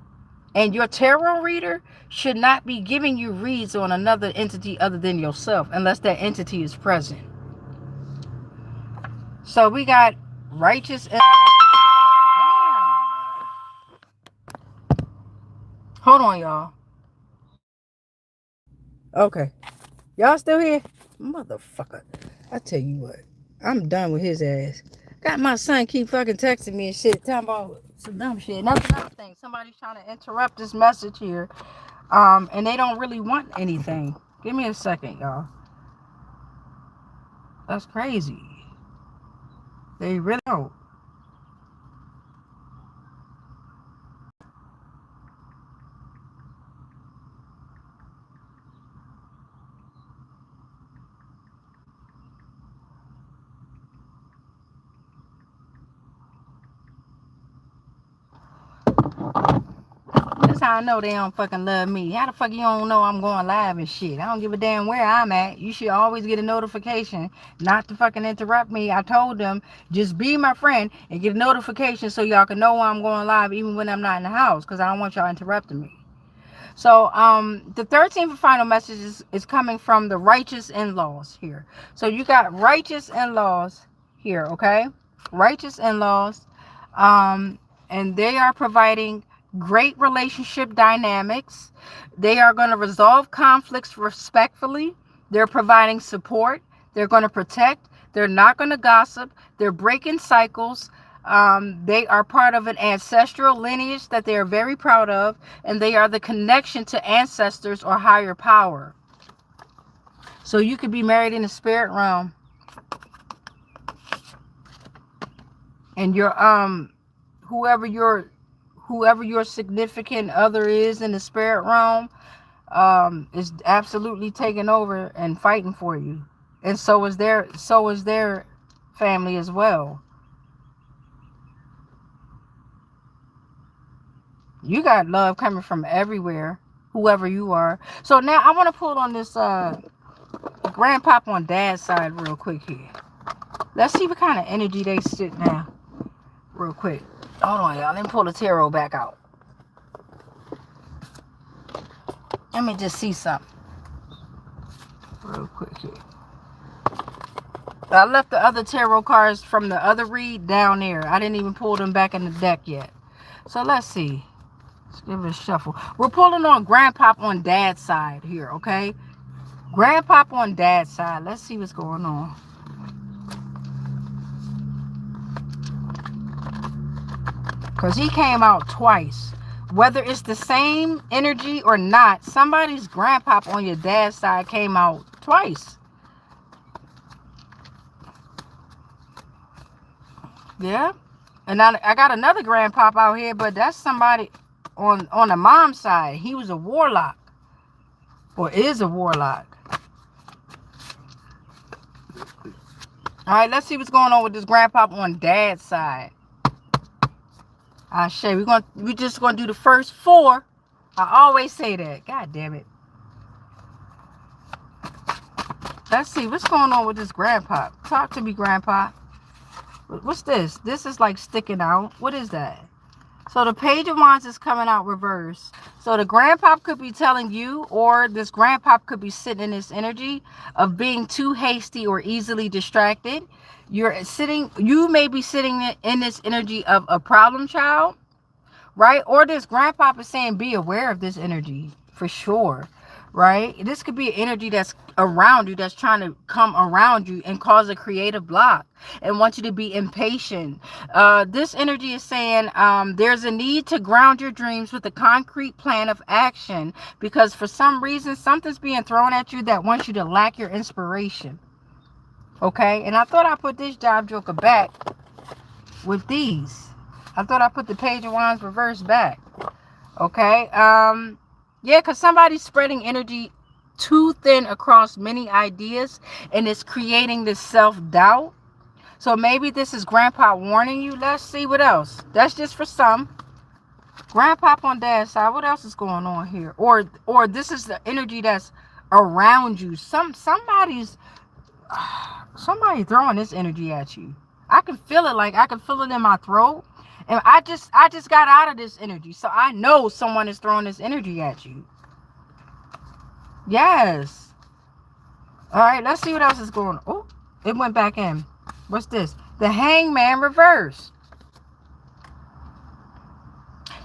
And your tarot reader should not be giving you reads on another entity other than yourself, unless that entity is present. So we got righteous. Hold on, y'all. Okay. Y'all still here? Motherfucker. I tell you what. I'm done with his ass. Got my son keep fucking texting me and shit, talking about some dumb shit. And that's another thing. Somebody's trying to interrupt this message here. And they don't really want anything. Give me a second, y'all. That's crazy. They really don't. That's how I know they don't fucking love me. How the fuck you don't know I'm going live and shit? I don't give a damn where I'm at. You should always get a notification not to fucking interrupt me. I told them, just be my friend and get a notification so y'all can know when I'm going live even when I'm not in the house, because I don't want y'all interrupting me. So the 13th and final message is coming from the righteous in-laws here. So you got righteous in-laws here, okay? Righteous in-laws. And they are providing great relationship dynamics. They are going to resolve conflicts respectfully. They're providing support. They're going to protect. They're not going to gossip. They're breaking cycles. They are part of an ancestral lineage that they are very proud of, and they are the connection to ancestors or higher power. So you could be married in the spirit realm, and your whoever your significant other is in the spirit realm is absolutely taking over and fighting for you, and so is their family as well. You got love coming from everywhere, whoever you are. So now I want to pull on this grandpop on dad's side real quick here. Let's see what kind of energy they sit now. Real quick. Hold on, y'all. Let me pull the tarot back out. Let me just see something. Real quick here. I left the other tarot cards from the other read down there. I didn't even pull them back in the deck yet. So let's see. Let's give it a shuffle. We're pulling on grandpop on dad's side here, okay? Grandpop on dad's side. Let's see what's going on. Because he came out twice. Whether it's the same energy or not, somebody's grandpop on your dad's side came out twice. Yeah. And I got another grandpop out here, but that's somebody on the mom's side. He was a warlock. Or is a warlock. Alright, let's see what's going on with this grandpop on dad's side. I'll show you. We're just gonna do the first 4. I always say that. God damn it. Let's see what's going on with this grandpop. Talk to me, grandpa. What's this? This is like sticking out. What is that? So the Page of Wands is coming out reverse. So the grandpop could be telling you, or this grandpop could be sitting in this energy of being too hasty or easily distracted. You may be sitting in this energy of a problem child, right? Or this grandpop is saying be aware of this energy for sure. right? This could be an energy that's around you, that's trying to come around you and cause a creative block and want you to be impatient. This energy is saying there's a need to ground your dreams with a concrete plan of action, because for some reason something's being thrown at you that wants you to lack your inspiration. Okay, and I thought I put this job joker back with these. I thought I put the Page of Wands reverse back. Okay, yeah, because somebody's spreading energy too thin across many ideas, and it's creating this self-doubt. So maybe this is Grandpa warning you. Let's see what else. That's just for some. Grandpa on dad's side. What else is going on here? Or this is the energy that's around you. Somebody throwing this energy at you. I can feel it. Like I can feel it in my throat. And I just got out of this energy. So I know someone is throwing this energy at you. Yes. All right, let's see what else is going on. Oh, it went back in. What's this? The Hangman reverse.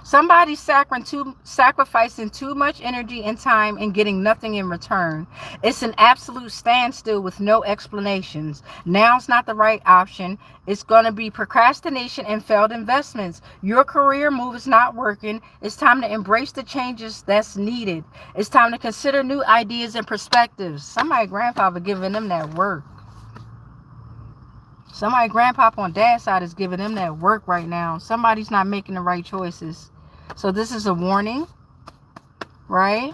Somebody's sacrificing too much energy and time and getting nothing in return. It's an absolute standstill with no explanations. Now's not the right option. It's going to be procrastination and failed investments. Your career move is not working. It's time to embrace the changes that's needed. It's time to consider new ideas and perspectives. Somebody grandfather giving them that work. Somebody grandpop on dad's side is giving them that work right now. Somebody's not making the right choices. So this is a warning, right?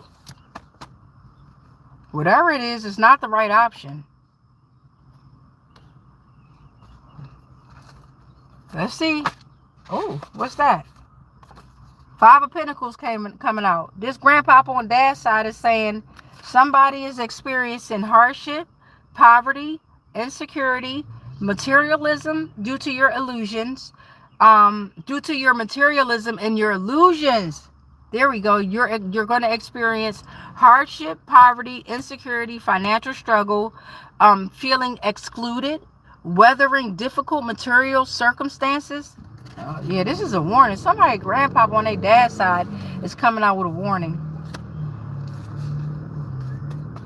Whatever it is, it's not the right option. Let's see. Oh, what's that? Five of Pentacles coming out. This grandpapa on dad's side is saying somebody is experiencing hardship, poverty, insecurity, materialism due to your illusions. Due to your materialism and your illusions. There we go. You're going to experience hardship, poverty, insecurity, financial struggle, feeling excluded, weathering difficult material circumstances. Yeah, this is a warning. Somebody grandpa on their dad's side is coming out with a warning.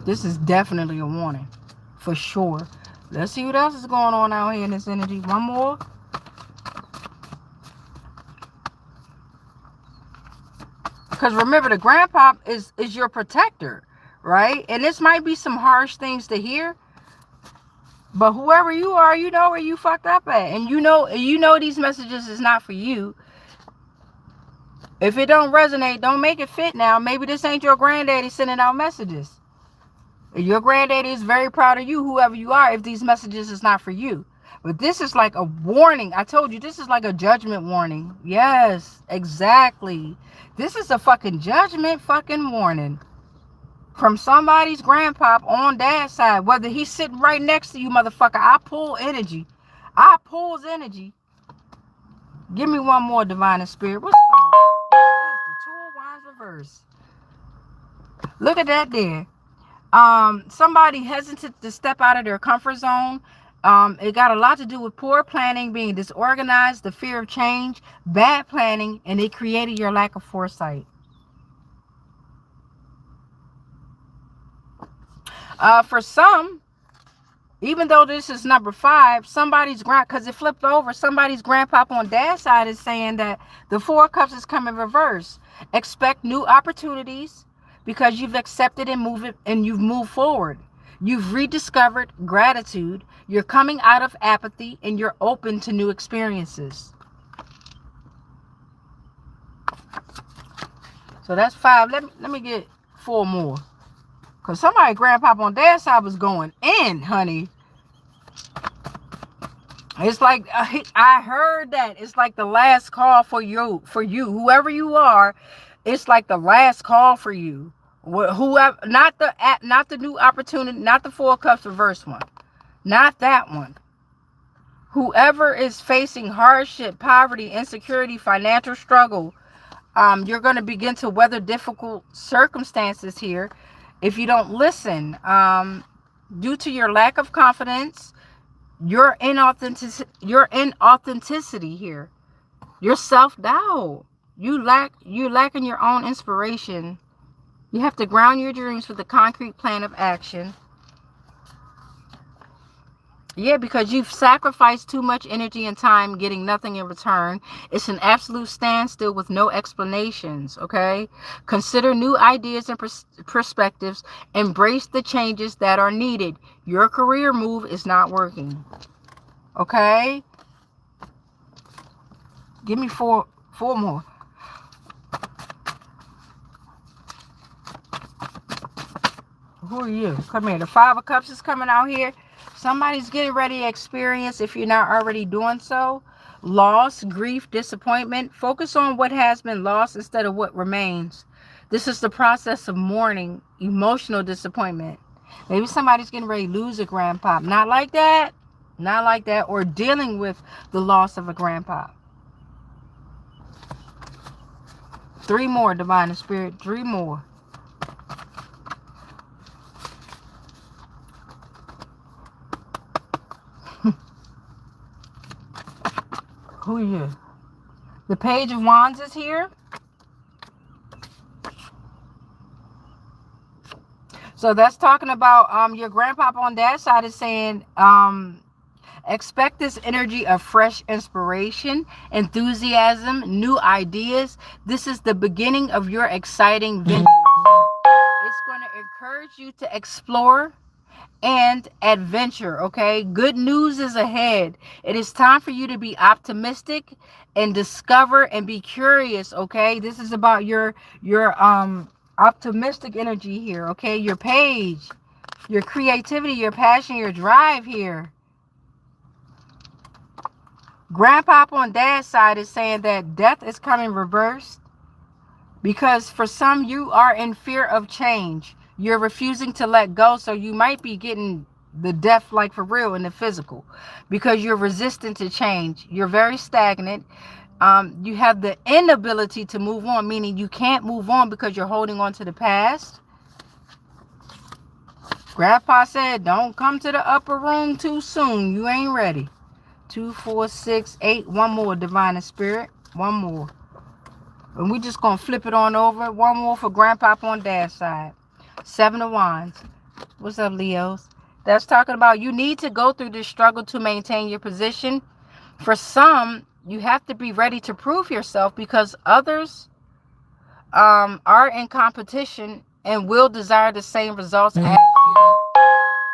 This is definitely a warning for sure. Let's see what else is going on out here in this energy. One more. Because remember, the grandpa is your protector, right? And this might be some harsh things to hear, but whoever you are, you know where you fucked up at, and you know these messages is not for you. If it don't resonate, don't make it fit. Now, maybe this ain't your granddaddy sending out messages. Your granddaddy is very proud of you, whoever you are, if these messages is not for you. But this is like a warning. I told you, this is like a judgment warning. Yes, exactly. This is a fucking judgment fucking warning from somebody's grandpop on dad's side. Whether he's sitting right next to you, motherfucker. I pull energy. I pulls energy. Give me one more, divine and spirit. What's the Two of Wands reverse? Look at that there. Somebody hesitant to step out of their comfort zone. It got a lot to do with poor planning, being disorganized, the fear of change, bad planning, and it created your lack of foresight. For some, even though this is number 5, somebody's because it flipped over, somebody's grandpop on dad's side is saying that the 4 of Cups is coming reverse. Expect new opportunities because you've accepted and you've moved forward. You've rediscovered gratitude. You're coming out of apathy and you're open to new experiences. So that's 5. Let me get 4 more. Because somebody grandpop on dad's side was going in, honey. It's like, I heard that. It's like the last call for you. Whoever you are, it's like the last call for you. Whoever, not the new opportunity, not the 4 of Cups reverse one, not that one. Whoever is facing hardship, poverty, insecurity, financial struggle, you're going to begin to weather difficult circumstances here if you don't listen. Due to your lack of confidence, your inauthenticity here, your self-doubt, you lacking your own inspiration. You have to ground your dreams with a concrete plan of action. Yeah, because you've sacrificed too much energy and time getting nothing in return. It's an absolute standstill with no explanations, okay? Consider new ideas and perspectives. Embrace the changes that are needed. Your career move is not working, okay? Give me four more. Who are you? Come here. The Five of Cups is coming out here. Somebody's getting ready to experience, if you're not already doing so, loss, grief, disappointment. Focus on what has been lost instead of what remains. This is the process of mourning, emotional disappointment. Maybe somebody's getting ready to lose a grandpa. Not like that. Not like that. Or dealing with the loss of a grandpa. 3 more, Divine and Spirit. 3 more. Who are you? The Page of Wands is here. So that's talking about your grandpapa on that side is saying expect this energy of fresh inspiration, enthusiasm, new ideas. This is the beginning of your exciting ventures. It's going to encourage you to explore and adventure, okay? Good news is ahead. It is time for you to be optimistic and discover and be curious, okay? This is about your optimistic energy here, okay? Your page, your creativity, your passion, your drive here. Grandpapa on dad's side is saying that death is coming reversed because for some you are in fear of change. You're refusing to let go, so you might be getting the death like for real in the physical because you're resistant to change. You're very stagnant. You have the inability to move on, meaning you can't move on because you're holding on to the past. Grandpa said, don't come to the upper room too soon. You ain't ready. 2, 4, 6, 8. 1 more, Divine and Spirit. 1 more. And we just going to flip it on over. 1 more for Grandpapa on dad's side. 7 of Wands. What's up, Leos? That's talking about you need to go through this struggle to maintain your position. For some, you have to be ready to prove yourself because others are in competition and will desire the same results as you.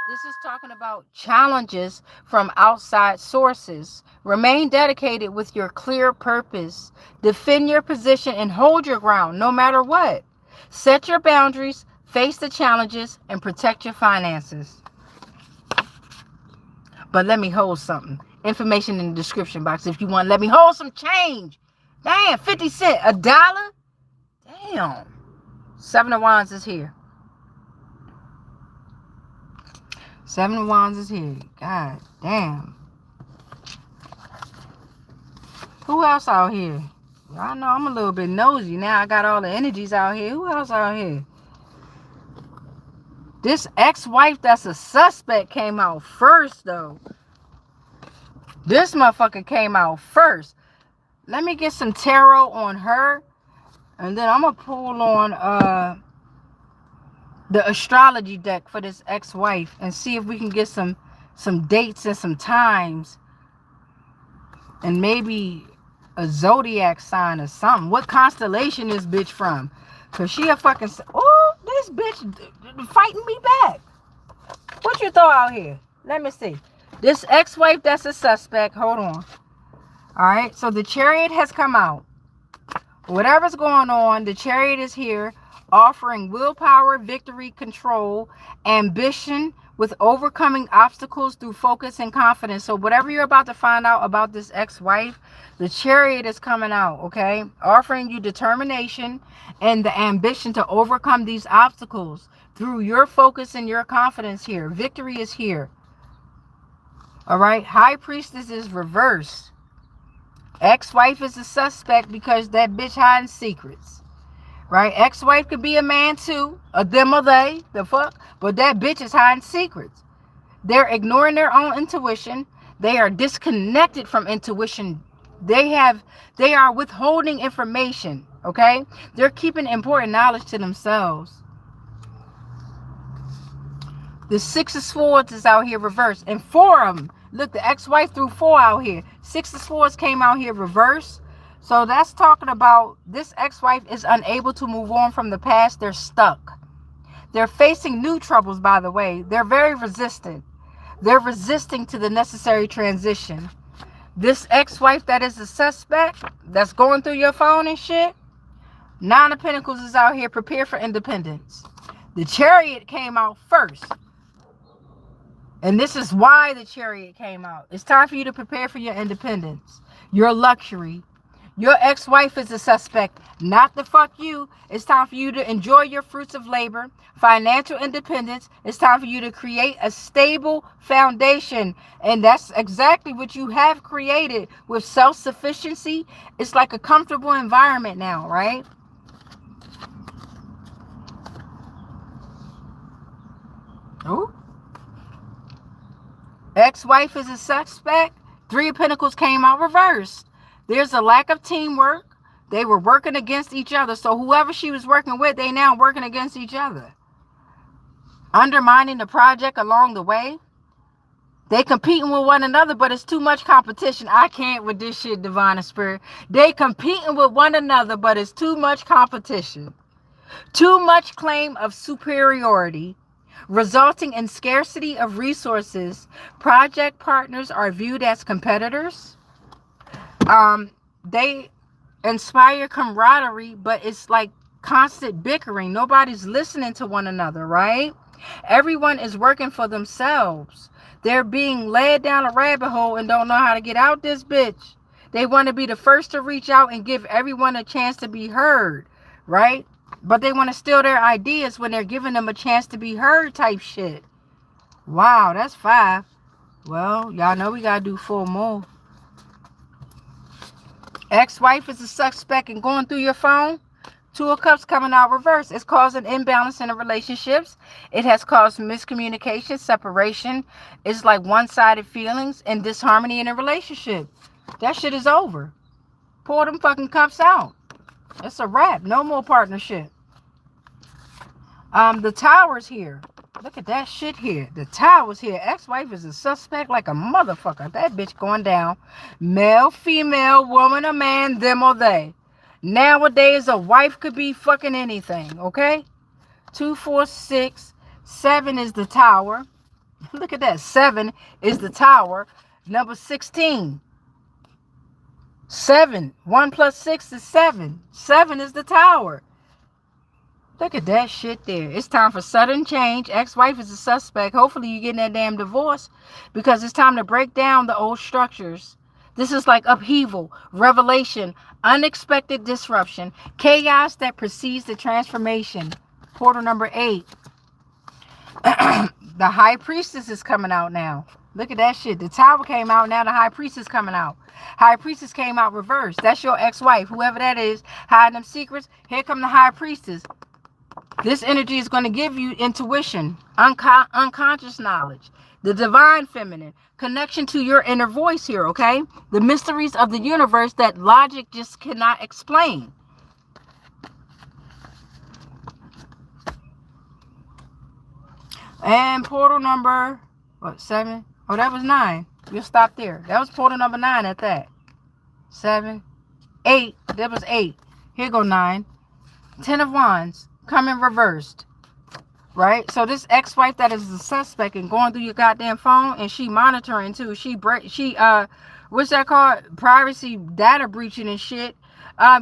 This is talking about challenges from outside sources. Remain dedicated with your clear purpose. Defend your position and hold your ground no matter what. Set your boundaries. Face the challenges and protect your finances. But let me hold something. Information in the description box if you want to let me hold some change. Damn, 50 cents. $1? Damn. 7 of Wands is here. 7 of Wands is here. God damn. Who else out here? I know I'm a little bit nosy now. I got all the energies out here. Who else out here? This ex-wife that's a suspect came out first, though. This motherfucker came out first. Let me get some tarot on her. And then I'm going to pull on the astrology deck for this ex-wife. And see if we can get some dates and some times. And maybe a zodiac sign or something. What constellation is bitch from? Because she a fucking... Oh, this bitch fighting me back. What you throw out here? Let me see. This ex-wife that's a suspect. Hold on. Alright, so the Chariot has come out. Whatever's going on, the Chariot is here. Offering willpower, victory, control, ambition with overcoming obstacles through focus and confidence. So whatever you're about to find out about this ex-wife, the Chariot is coming out, okay? Offering you determination and the ambition to overcome these obstacles through your focus and your confidence here. Victory is here. All right? High Priestess is reversed. Ex-wife is a suspect because that bitch hiding secrets. Right? Ex-wife could be a man too. A them or they. The fuck? But that bitch is hiding secrets. They're ignoring their own intuition. They are disconnected from intuition. They are withholding information. Okay? They're keeping important knowledge to themselves. The 6 of Swords is out here reversed. And 4 of them. Look, the ex-wife threw 4 out here. 6 of Swords came out here reversed. So that's talking about this ex-wife is unable to move on from the past. They're stuck. They're facing new troubles, by the way. They're very resistant. They're resisting to the necessary transition. This ex-wife that is a suspect, that's going through your phone and shit, 9 of Pentacles is out here. Prepare for independence. The Chariot came out first. And this is why the Chariot came out. It's time for you to prepare for your independence, your luxury. Your ex-wife is a suspect, not the fuck you. It's time for you to enjoy your fruits of labor, financial independence. It's time for you to create a stable foundation. And that's exactly what you have created with self-sufficiency. It's like a comfortable environment now, right? Oh. Ex-wife is a suspect. 3 of Pentacles came out reversed. There's a lack of teamwork. They were working against each other. So whoever she was working with, they now working against each other. Undermining the project along the way. They competing with one another, but it's too much competition. I can't with this shit, Divine and Spirit. They competing with one another, but it's too much competition. Too much claim of superiority, resulting in scarcity of resources. Project partners are viewed as competitors. They inspire camaraderie, but it's like constant bickering. Nobody's listening to one another, right? Everyone is working for themselves. They're being led down a rabbit hole and don't know how to get out this bitch. They want to be the first to reach out and give everyone a chance to be heard, right? But they want to steal their ideas when they're giving them a chance to be heard type shit. Wow, that's 5. Well, y'all know we got to do 4 more. Ex-wife is a suspect and going through your phone. 2 of Cups coming out reverse. It's causing imbalance in the relationships. It has caused miscommunication, separation. It's like one-sided feelings and disharmony in a relationship. That shit is over. Pour them fucking cups out. It's a wrap. No more partnership. The Tower's here. Look at that shit here. The Tower's here. Ex-wife is a suspect like a motherfucker. That bitch going down. Male, female, woman, or man, them or they. Nowadays, a wife could be fucking anything, okay? 2, 4, 6. 7 is the Tower. Look at that. 7 is the Tower. Number 16. 7. 1 plus 6 is 7. 7 is the Tower. Look at that shit there. It's time for sudden change. Ex-wife is a suspect. Hopefully you're getting that damn divorce, because it's time to break down the old structures. This is like upheaval, revelation, unexpected disruption, chaos that precedes the transformation. Portal number 8. The High Priestess is coming out now. Look at that shit. The Tower came out. Now the High Priestess coming out. High Priestess came out reversed. That's your ex-wife. Whoever that is, hiding them secrets. Here come the High Priestess. This energy is going to give you intuition, unconscious knowledge, the divine feminine, connection to your inner voice here, okay? The mysteries of the universe that logic just cannot explain. And portal number, what, 7? Oh, that was 9. We'll stop there. That was portal number 9 at that. 7, 8. That was 8. Here go 9. 10 of Wands. Coming reversed, right? So this ex-wife that is a suspect and going through your goddamn phone, and she monitoring too. She what's that called? Privacy data breaching and shit.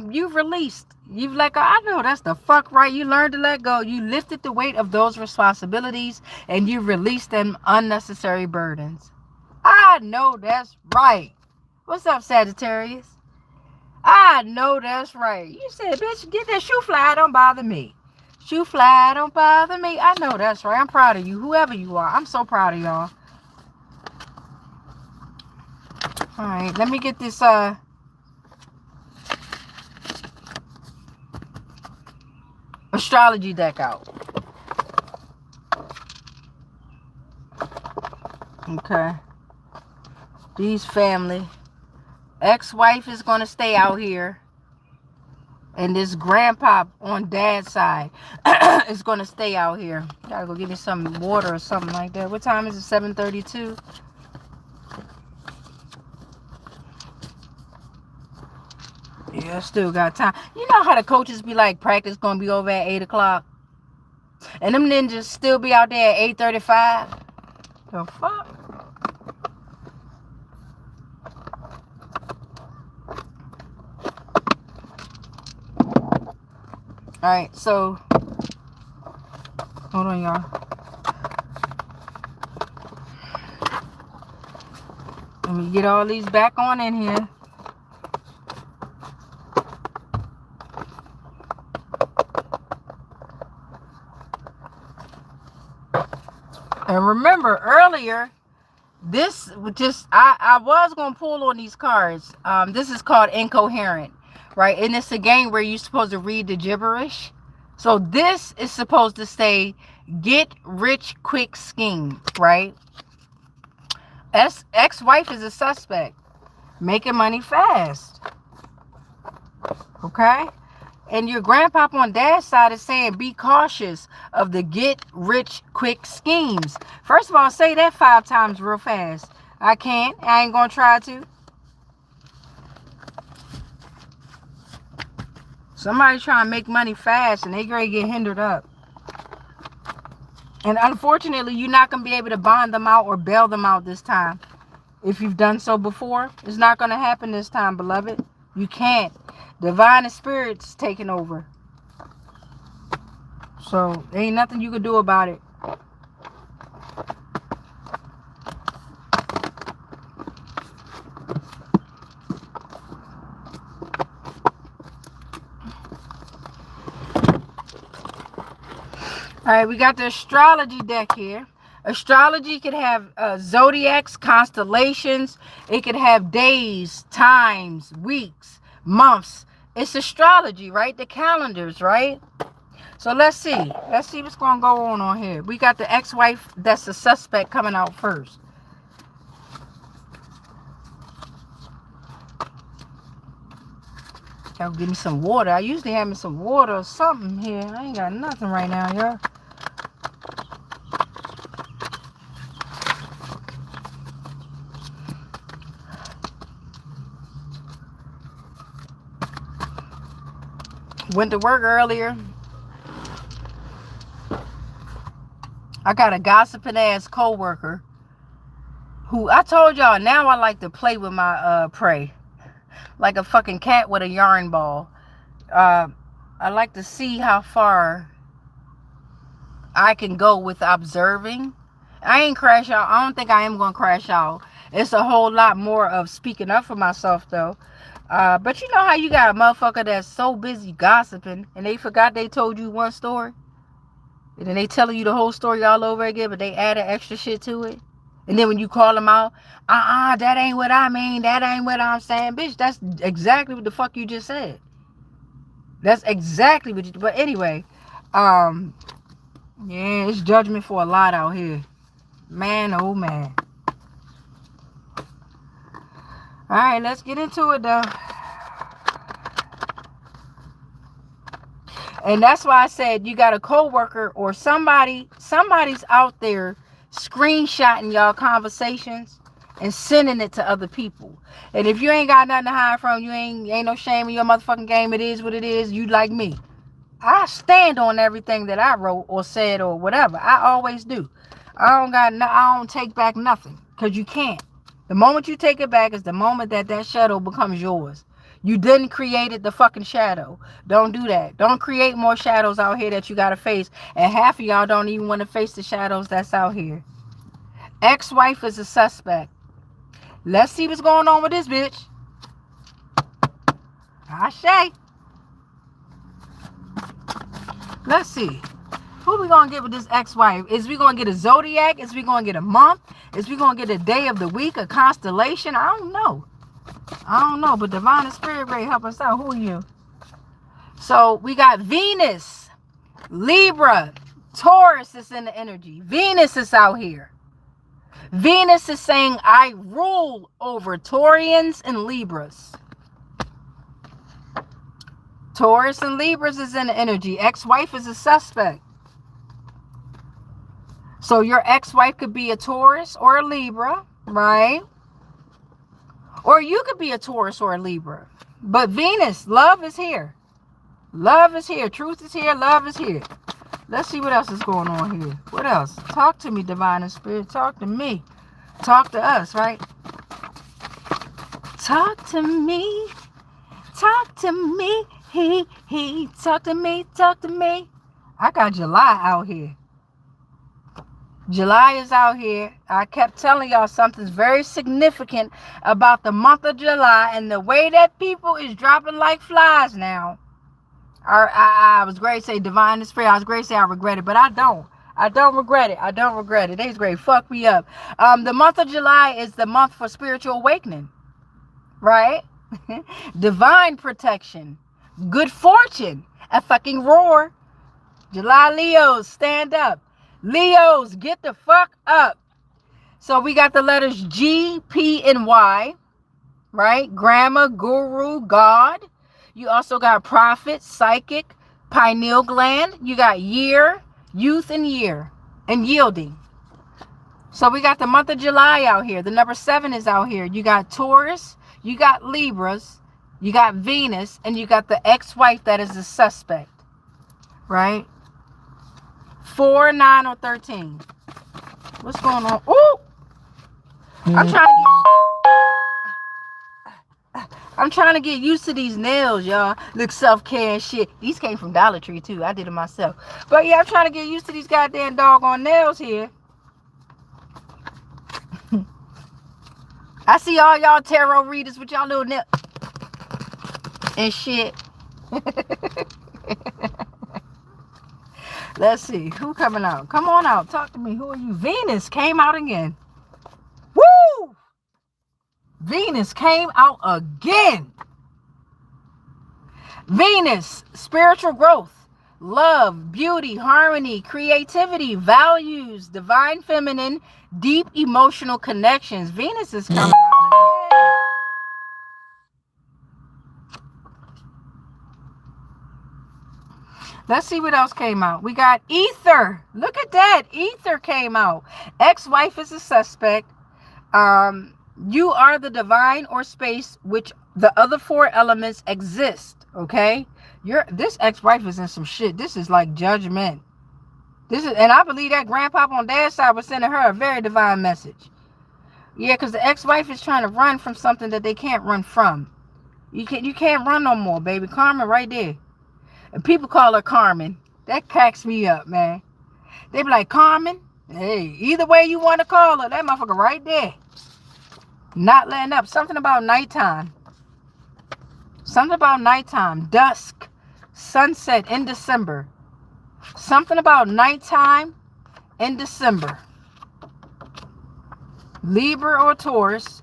You've released. You've let go. I know that's the fuck right. You learned to let go. You lifted the weight of those responsibilities and you released them unnecessary burdens. I know that's right. What's up, Sagittarius? I know that's right. You said, bitch, get that shoe fly. Don't bother me. Shoe fly, don't bother me. I know that's right. I'm proud of you, whoever you are. I'm so proud of y'all. All right, let me get this astrology deck out. Okay. These family. Ex-wife is going to stay out here. And this grandpa on dad's side is going to stay out here. Gotta go get me some water or something like that. What time is it? 7:32. Yeah, I still got time. You know how the coaches be like, practice going to be over at 8 o'clock? And them ninjas still be out there at 8:35? The fuck? Alright, so hold on, y'all. Let me get all these back on in here. And remember earlier, this just I was gonna pull on these cards. This is called Incoherent, right? And it's a game where you're supposed to read the gibberish. So this is supposed to say get rich quick scheme, right? Ex-wife is a suspect, making money fast. Okay? And your grandpop on dad's side is saying be cautious of the get rich quick schemes. First of all, say that 5 times real fast. I can't. I ain't gonna try to. Somebody trying to make money fast and they gonna get hindered up. And unfortunately, you're not gonna be able to bond them out or bail them out this time. If you've done so before, it's not gonna happen this time, beloved. You can't. Divine Spirit's taking over. So, there ain't nothing you can do about it. Alright, we got the astrology deck here. Astrology could have zodiacs, constellations. It could have days, times, weeks, months. It's astrology, right? The calendars, right? So let's see. Let's see what's going to go on here. We got the ex-wife that's the suspect coming out first. Y'all give me some water. I usually have me some water or something here. I ain't got nothing right now, y'all. Went to work earlier. I got a gossiping ass co-worker who I told y'all now I like to play with my prey like a fucking cat with a yarn ball. I like to see how far I can go with observing. I ain't crash out. I don't think I am gonna crash out. It's a whole lot more of speaking up for myself though. But you know how you got a motherfucker that's so busy gossiping and they forgot they told you one story? And then they telling you the whole story all over again, but they added extra shit to it. And then when you call them out, that ain't what I mean. That ain't what I'm saying. Bitch, that's exactly what the fuck you just said. That's exactly what you... But anyway, yeah, it's judgment for a lot out here. Man, oh man. Alright, let's get into it though. And that's why I said you got a co-worker or somebody's out there screenshotting y'all conversations and sending it to other people. And if you ain't got nothing to hide from, you ain't no shame in your motherfucking game. It is what it is. You like me. I stand on everything that I wrote or said or whatever. I always do. I don't take back nothing because you can't. The moment you take it back is the moment that shadow becomes yours. You didn't create the fucking shadow. Don't do that. Don't create more shadows out here that you got to face. And half of y'all don't even want to face the shadows that's out here. Ex-wife is a suspect. Let's see what's going on with this bitch. Ashe. Let's see. Who we going to get with this ex-wife? Is we going to get a zodiac? Is we going to get a month? Is we going to get a day of the week? A constellation? I don't know. But Divine Spirit Ray, help us out. Who are you? So we got Venus, Libra, Taurus is in the energy. Venus is out here. Venus is saying, I rule over Taurians and Libras. Taurus and Libras is in the energy. Ex-wife is a suspect. So your ex-wife could be a Taurus or a Libra, right? Or you could be a Taurus or a Libra. But Venus, love is here. Love is here. Truth is here. Love is here. Let's see what else is going on here. What else? Talk to me, Divine and Spirit. Talk to me. Talk to us, right? Talk to me. Talk to me. He. Talk to me. Talk to me. I got July out here. July is out here. I kept telling y'all something's very significant about the month of July and the way that people is dropping like flies now. I was great to say divine is free. I was great to say I regret it, but I don't. I don't regret it. I don't regret it. They's great. Fuck me up. The month of July is the month for spiritual awakening, right? Divine protection, good fortune, a fucking roar. July Leos, stand up. Leos, get the fuck up. So we got the letters G, P, and Y, right? Grammar, guru, God. You also got prophet, psychic, pineal gland. You got year, youth, and year, and yielding. So we got the month of July out here. The number 7 is out here. You got Taurus, you got Libras, you got Venus, and you got the ex-wife that is the suspect, right? 4, 9, or 13. What's going on? Ooh! I'm trying to get used to these nails, y'all. Look, self-care and shit. These came from Dollar Tree, too. I did it myself. But, yeah, I'm trying to get used to these goddamn doggone nails here. I see all y'all tarot readers with y'all little nails and shit. Let's see. Who coming out? Come on out. Talk to me. Who are you? Venus came out again. Woo! Venus came out again. Venus, spiritual growth, love, beauty, harmony, creativity, values, divine feminine, deep emotional connections. Venus is coming out again. Let's see what else came out. We got ether. Look at that. Ether came out. Ex-wife is a suspect. You are the divine or space which the other 4 elements exist. Okay? This ex-wife is in some shit. This is like judgment. And I believe that grandpop on dad's side was sending her a very divine message. Yeah, because the ex-wife is trying to run from something that they can't run from. You can't run no more, baby. Carmen right there. And people call her Carmen. That cracks me up, man. They be like, Carmen? Hey, either way you want to call her, that motherfucker right there. Not letting up. Something about nighttime. Something about nighttime. Dusk. Sunset in December. Something about nighttime in December. Libra or Taurus.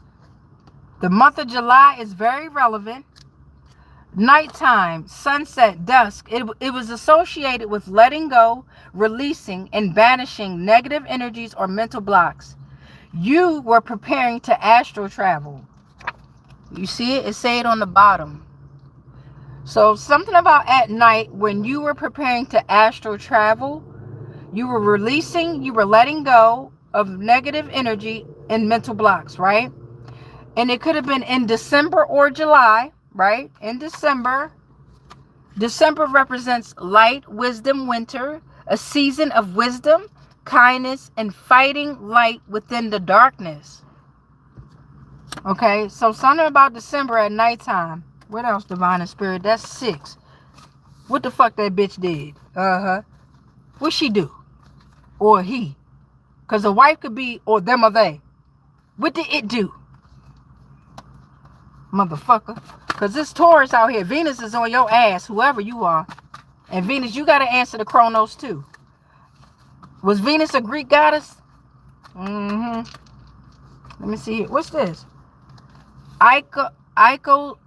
The month of July is very relevant. Nighttime, sunset, dusk. It was associated with letting go, releasing, and banishing negative energies or mental blocks. You were preparing to astral travel. You see it? It say it on the bottom. So something about at night when you were preparing to astral travel, you were releasing, you were letting go of negative energy and mental blocks, right? And it could have been in December or July, right? In December. December represents light, wisdom, winter, a season of wisdom, kindness, and fighting light within the darkness. Okay, so something about December at nighttime. What else, divine and spirit? That's 6. What the fuck that bitch did? What she do? Or he? Because a wife could be, or them or they. What did it do? Motherfucker. Because this Taurus out here, Venus is on your ass, whoever you are. And Venus, you got to answer the Chronos too. Was Venus a Greek goddess? Let me see here. What's this? IKYFL.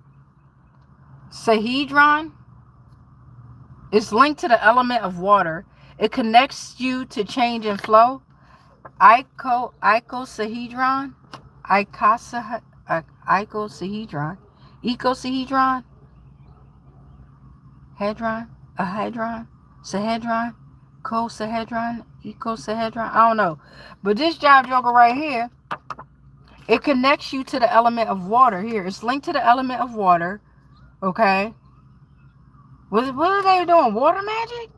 It's linked to the element of water. It connects you to change and flow. Icosahedron. Icosahedron. Hadron, a hadron, Sahedron, co-Sahedron, ecosahedron. I don't know. But this job joker right here, it connects you to the element of water here. It's linked to the element of water. Okay. What are they doing? Water magic?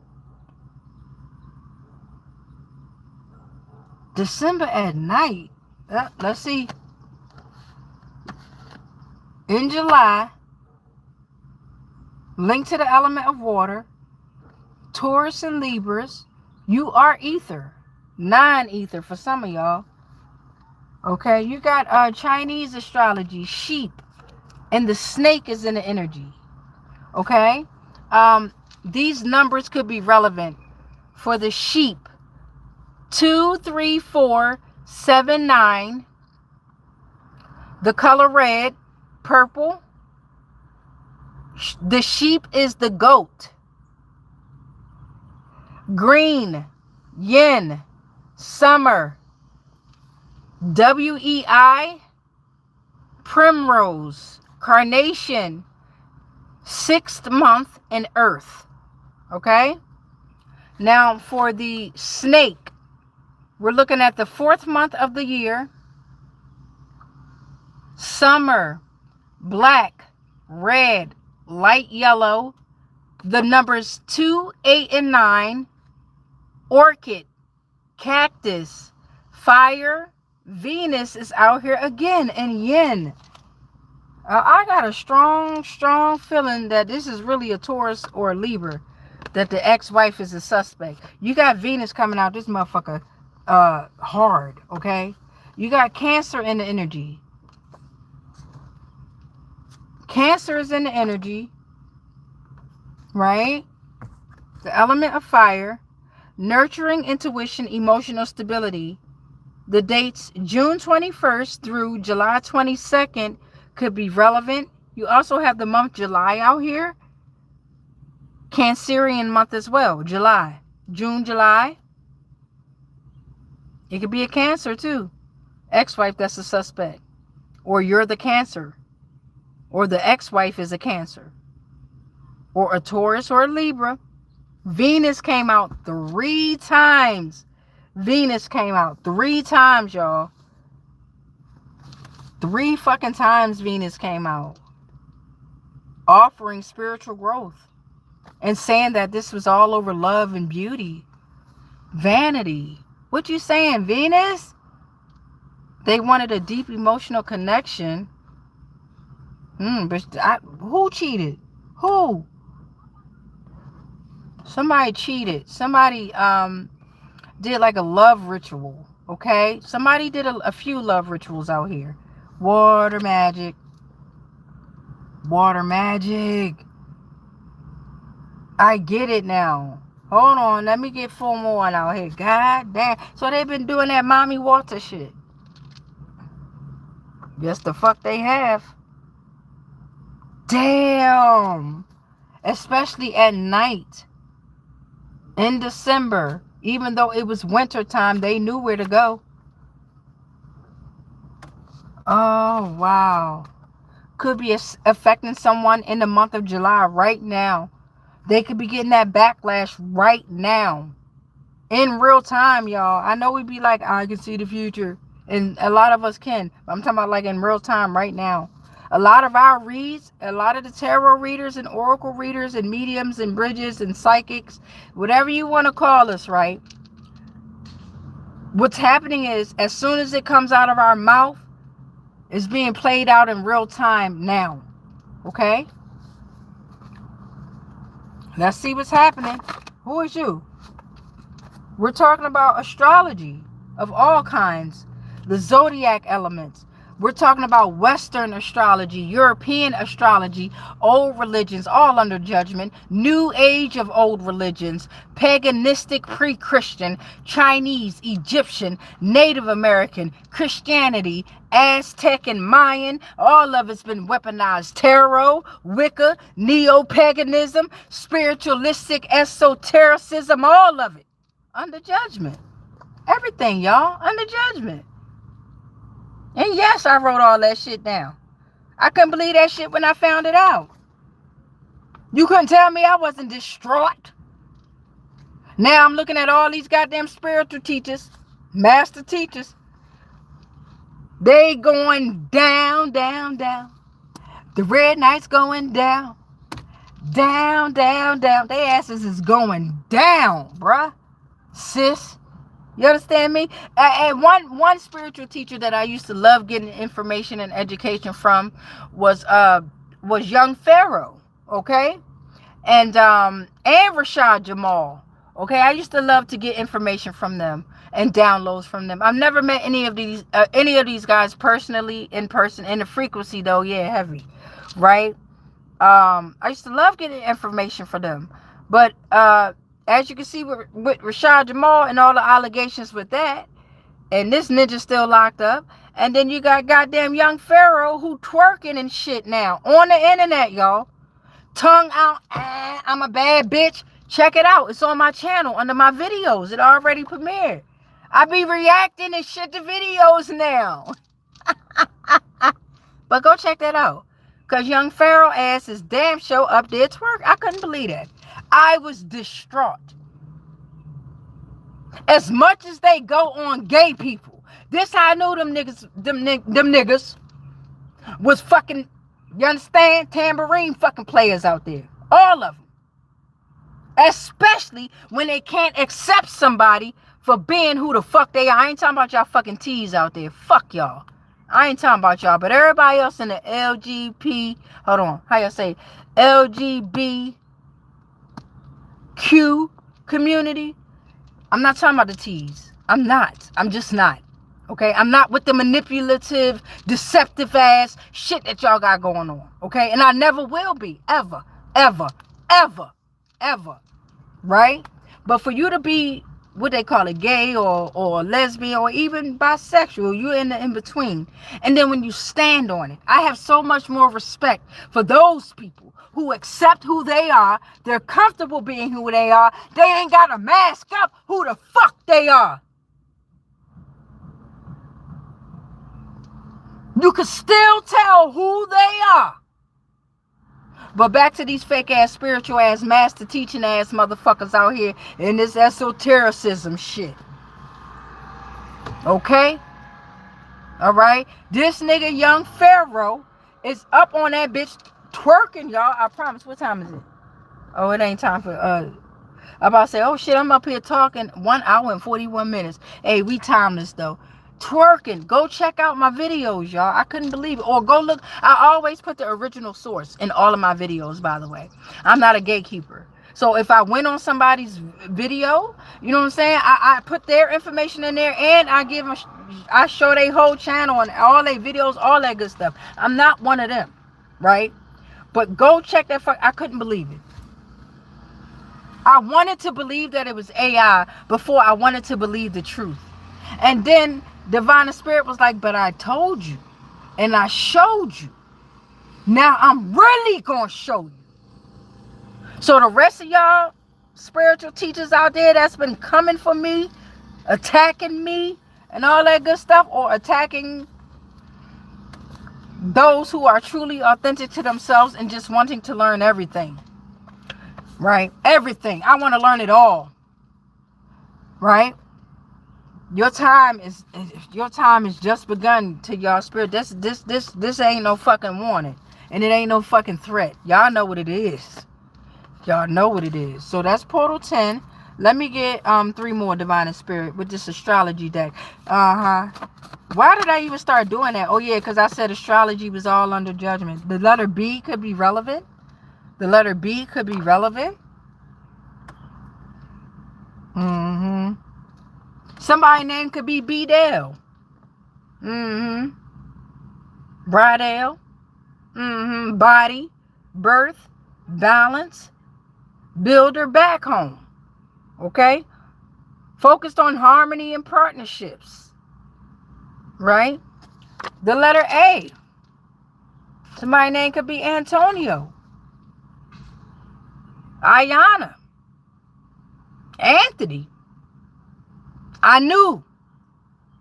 December at night. Let's see. In July, linked to the element of water, Taurus and Libras, you are ether. 9 ether for some of y'all. Okay, you got Chinese astrology, sheep, and the snake is in the energy. Okay, these numbers could be relevant for the sheep. 2, 3, 4, 7, 9. The color red, purple. The sheep is the goat. Green, yin, summer. WEI, primrose, carnation, 6th month in earth. Okay, now for the snake, we're looking at the 4th month of the year. Summer, black, red, light yellow. The numbers 2, 8, and 9. Orchid, cactus, fire. Venus is out here again, and yin. I got a strong feeling that this is really a Taurus or a Libra, that the ex-wife is a suspect. You got Venus coming out this motherfucker hard, okay? You got Cancer in the energy. Cancer is in the energy, right? The element of fire, nurturing intuition, emotional stability. The dates June 21st through July 22nd could be relevant. You also have the month July out here. Cancerian month as well. July. June, July. It could be a Cancer too. Ex-wife that's a suspect. Or you're the Cancer. Or the ex-wife is a Cancer. Or a Taurus or a Libra. Venus came out 3 times. Venus came out 3 times, y'all. 3 fucking times Venus came out. Offering spiritual growth. And saying that this was all over love and beauty. Vanity. What you saying, Venus? They wanted a deep emotional connection. But who cheated? Who? Somebody cheated. Somebody did like a love ritual. Okay? Somebody did a few love rituals out here. Water magic. Water magic. I get it now. Hold on. Let me get 4 more out here. God damn. So they've been doing that mommy water shit. Yes, the fuck they have. Damn. Especially at night. In December. Even though it was winter time, they knew where to go. Oh, wow. Could be affecting someone in the month of July right now. They could be getting that backlash right now. In real time, y'all. I know we be like, I can see the future. And a lot of us can. But I'm talking about like in real time right now. A lot of our reads, a lot of the tarot readers and oracle readers and mediums and bridges and psychics, whatever you want to call us, right? What's happening is, as soon as it comes out of our mouth, it's being played out in real time now. Okay? Let's see what's happening. Who is you? We're talking about astrology of all kinds. The zodiac elements. We're talking about Western astrology, European astrology, old religions, all under judgment, new age of old religions, paganistic pre-Christian, Chinese, Egyptian, Native American, Christianity, Aztec and Mayan, all of it's been weaponized. Tarot, Wicca, neo-paganism, spiritualistic esotericism, all of it under judgment. Everything, y'all, under judgment. And yes, I wrote all that shit down. I couldn't believe that shit when I found it out. You couldn't tell me I wasn't distraught. Now I'm looking at all these goddamn spiritual teachers, master teachers. They going down, down, down. The red night's going down. Down, down, down. They asses is going down, bruh. Sis. You understand me? And one spiritual teacher that I used to love getting information and education from was young Pharaoh, okay? And Rashad Jamal. Okay, I used to love to get information from them and downloads from them. I've never met any of these guys personally, in person. In the frequency though, yeah, heavy, right? I used to love getting information from them, but as you can see with Rashad Jamal and all the allegations with that, and this ninja still locked up, and then you got goddamn young Pharaoh who twerking and shit now on the internet, y'all. Tongue out, I'm a bad bitch. Check it out. It's on my channel under my videos. It already premiered. I be reacting and shit to videos now. But go check that out. Because young Pharaoh ass is damn show up there twerk. I couldn't believe that. I was distraught. As much as they go on gay people. This how I know them niggas was fucking, you understand? Tambourine fucking players out there. All of them. Especially when they can't accept somebody for being who the fuck they are. I ain't talking about y'all fucking T's out there. Fuck y'all. I ain't talking about y'all. But everybody else in the hold on. How y'all say? LGBTQ community. I'm not talking about the T's. I'm not. I'm just not. Okay? I'm not with the manipulative, deceptive ass shit that y'all got going on. Okay? And I never will be. Ever. Ever. Ever. Ever. Right? But for you to be what they call it, gay or lesbian or even bisexual, you're in the in-between. And then when you stand on it, I have so much more respect for those people who accept who they are. They're comfortable being who they are. They ain't got to mask up who the fuck they are. You can still tell who they are. But back to these fake ass, spiritual ass, master teaching ass motherfuckers out here in this esotericism shit. Okay? Alright? This nigga, young Pharaoh, is up on that bitch twerking, y'all. I promise. What time is it? Oh, it ain't time for, I'm about to say, oh shit, I'm up here talking 1 hour and 41 minutes. Hey, we timeless though. Twerking. Go check out my videos, y'all. I couldn't believe it. Or go look. I always put the original source in all of my videos, by the way. I'm not a gatekeeper. So if I went on somebody's video, you know what I'm saying? I put their information in there, and I show their whole channel and all their videos, all that good stuff. I'm not one of them, right? But go check that. I couldn't believe it. I wanted to believe that it was AI before I wanted to believe the truth. And then Divine Spirit was like, but I told you and I showed you. Now I'm really gonna show you. So the rest of y'all spiritual teachers out there that's been coming for me, attacking me and all that good stuff, or attacking those who are truly authentic to themselves and just wanting to learn everything, right? Everything. I want to learn it all, right? Your time is just begun to y'all spirit. This ain't no fucking warning, and it ain't no fucking threat. Y'all know what it is. Y'all know what it is. So that's Portal 10. Let me get 3 more Divine Spirit with this astrology deck. Why did I even start doing that? Oh yeah, because I said astrology was all under judgment. The letter B could be relevant. The letter B could be relevant. Somebody's name could be B-Dale. Bridale. Body. Birth. Balance. Builder. Back home. Okay? Focused on harmony and partnerships. Right? The letter A. Somebody's name could be Antonio. Ayana. Anthony. I knew.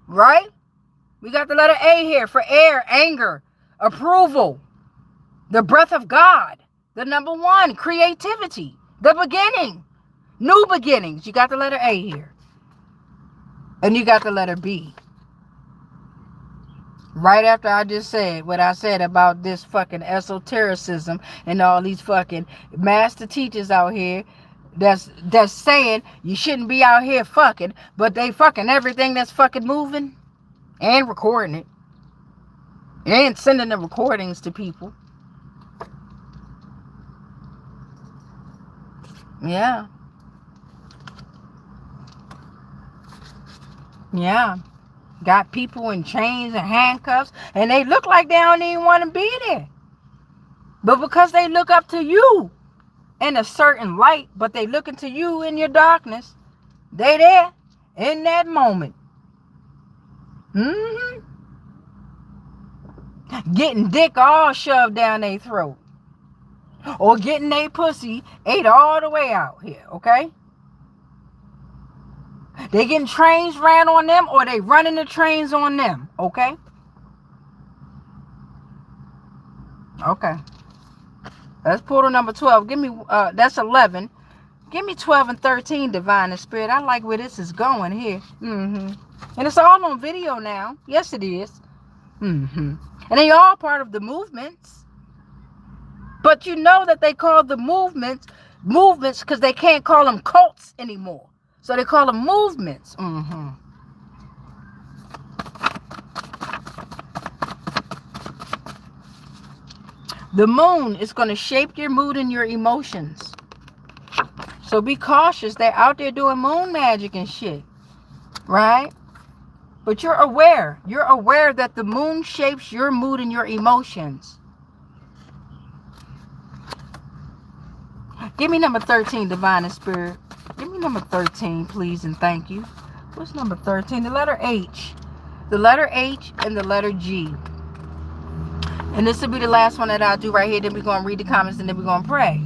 Right? We got the letter A here for air, anger, approval, the breath of God, The number 1, creativity. The beginning. New beginnings. You got the letter A here. And you got the letter B. Right after I just said what I said about this fucking esotericism and all these fucking master teachers out here that's saying you shouldn't be out here fucking, but they fucking everything that's fucking moving and recording it and sending the recordings to people. Yeah. Yeah. Got people in chains and handcuffs, and they look like they don't even want to be there. But because they look up to you in a certain light, but they looking to you in your darkness, they there in that moment. Getting dick all shoved down their throat. Or getting their pussy ate all the way out here, okay? They getting trains ran on them, or they running the trains on them, okay? Okay. Let's pull to number 12. Give me, that's 11. Give me 12 and 13, Divine and Spirit. I like where this is going here. And it's all on video now. Yes, it is. And they all part of the movements. But you know that they call the movements because they can't call them cults anymore. So they call them movements. The moon is going to shape your mood and your emotions. So be cautious. They're out there doing moon magic and shit. Right? But you're aware. You're aware that the moon shapes your mood and your emotions. Give me number 13, Divine and Spirit. Give me number 13, please, and thank you. What's number 13? The letter H. The letter H and the letter G. And this will be the last one that I'll do right here. Then we're going to read the comments and then we're going to pray.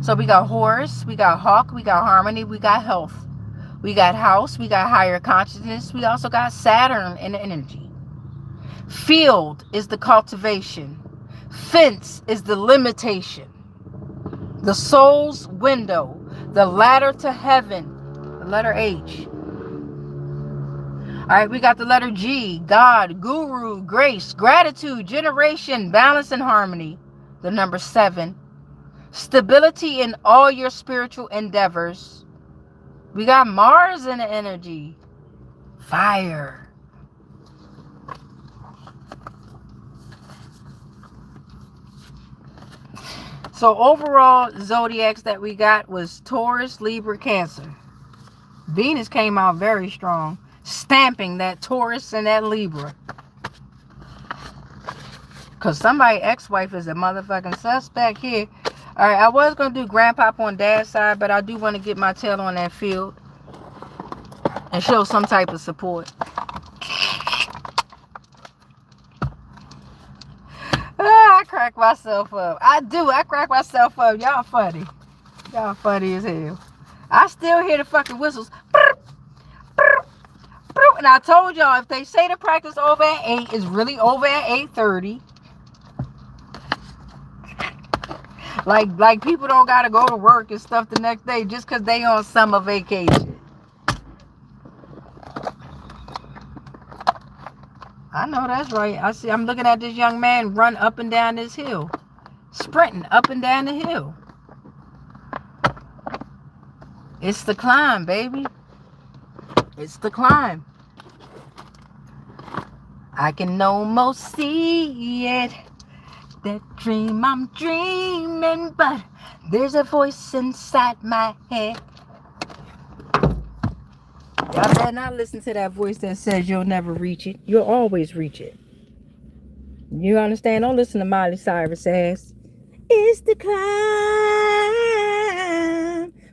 So we got Horus, we got Hawk, we got Harmony, we got Health. We got House, we got Higher Consciousness. We also got Saturn and Energy. Field is the cultivation. Fence is the limitation. The soul's window. The ladder to heaven. The letter H. All right, we got the letter G. God, Guru, Grace, Gratitude, Generation, Balance, and Harmony. The number 7. Stability in all your spiritual endeavors. We got Mars in the energy. Fire. So overall zodiacs that we got was Taurus, Libra, Cancer. Venus came out very strong, stamping that Taurus and that Libra. Because somebody ex-wife is a motherfucking suspect here. All right, I was going to do Grandpop on Dad's side, but I do want to get my tail on that field and show some type of support. I crack myself up. I do. I crack myself up. Y'all funny. Y'all funny as hell. I still hear the fucking whistles. And I told y'all, if they say the practice over at 8, it's really over at 8:30. Like people don't got to go to work and stuff the next day just because they on summer vacation. I know that's right. I'm looking at this young man run up and down this hill. Sprinting up and down the hill. It's the climb, baby. It's the climb. I can almost see it. That dream I'm dreaming, but there's a voice inside my head. Y'all better not listen to that voice that says you'll never reach it. You'll always reach it. You understand? Don't listen to Miley Cyrus ass. It's the climb.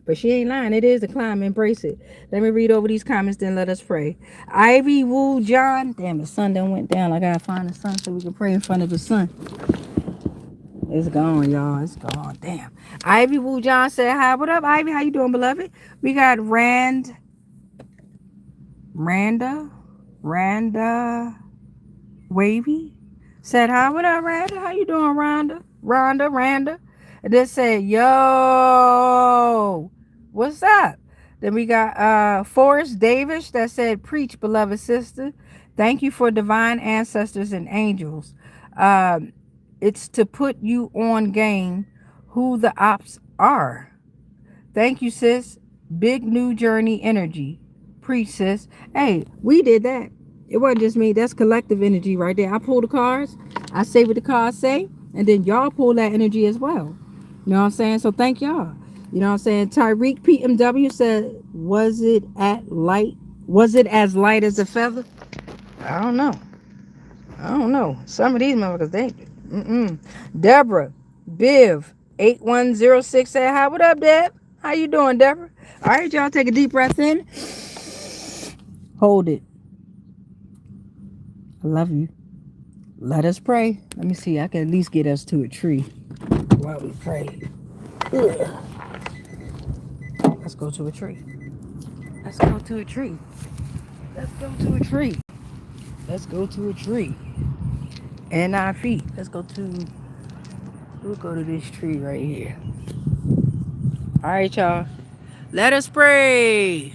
But she ain't lying. It is the climb. Embrace it. Let me read over these comments, then let us pray. Ivy Woo John. Damn, the sun done went down. I gotta find the sun so we can pray in front of the sun. It's gone, y'all. It's gone. Damn. Ivy Woo John said hi. What up, Ivy? How you doing, beloved? We got Randa Wavy said hi. What up, Randa? How you doing, Randa? They said, yo, what's up? Then we got Forrest Davis that said, preach, beloved sister. Thank you for divine ancestors and angels. Um, it's to put you on game who the ops are. Thank you, sis. Big new journey energy. Preach, sis. Hey, we did that. It wasn't just me. That's collective energy right there. I pull the cards. I say what the cards say. And then y'all pull that energy as well. You know what I'm saying? So thank y'all. You know what I'm saying? Tyreek PMW said, Was it as light as a feather? I don't know. I don't know. Some of these motherfuckers, they. Deborah, Biv, 8106 said, hi, what up, Deb? How you doing, Deborah? All right, y'all, take a deep breath in. Hold it. I love you. Let us pray. Let me see. I can at least get us to a tree while we pray. Ugh. Let's go to a tree. Let's go to a tree. Let's go to a tree. Let's go to a tree. And our feet. We'll go to this tree right here. All right, y'all. Let us pray.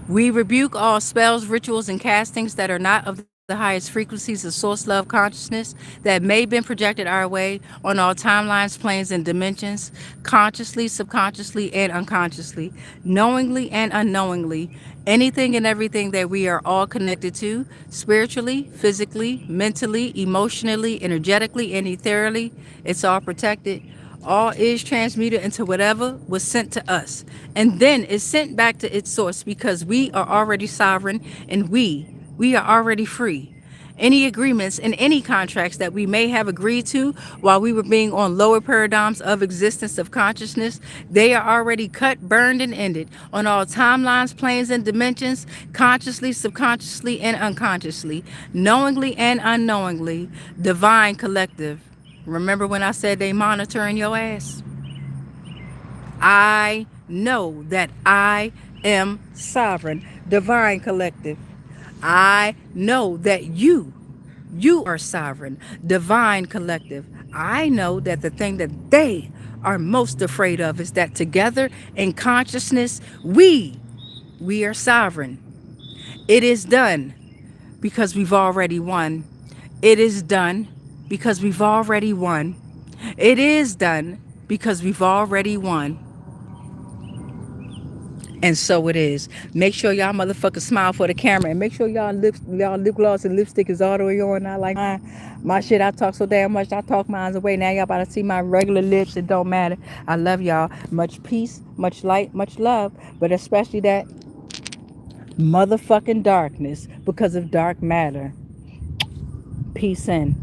We rebuke all spells, rituals, and castings that are not of the highest frequencies of source love consciousness that may have been projected our way on all timelines, planes, and dimensions, consciously, subconsciously, and unconsciously, knowingly and unknowingly, anything and everything that we are all connected to, spiritually, physically, mentally, emotionally, energetically, and ethereally, it's all protected. All is transmuted into whatever was sent to us, and then is sent back to its source, because we are already sovereign, and we are already free. Any agreements and any contracts that we may have agreed to while we were being on lower paradigms of existence of consciousness, they are already cut, burned, and ended on all timelines, planes, and dimensions, consciously, subconsciously, and unconsciously, knowingly and unknowingly, divine collective. Remember when I said they monitoring your ass? I know that I am sovereign, divine collective. I know that you are sovereign, divine collective. I know that the thing that they are most afraid of is that together in consciousness, we are sovereign. It is done because we've already won. It is done because we've already won. It is done because we've already won. And so it is. Make sure y'all motherfuckers smile for the camera, and make sure y'all lip gloss and lipstick is all the way on. Not like my shit. I talk so damn much. I talk miles away. Now y'all about to see my regular lips. It don't matter. I love y'all. Much peace, much light, much love, but especially that motherfucking darkness because of dark matter. Peace in.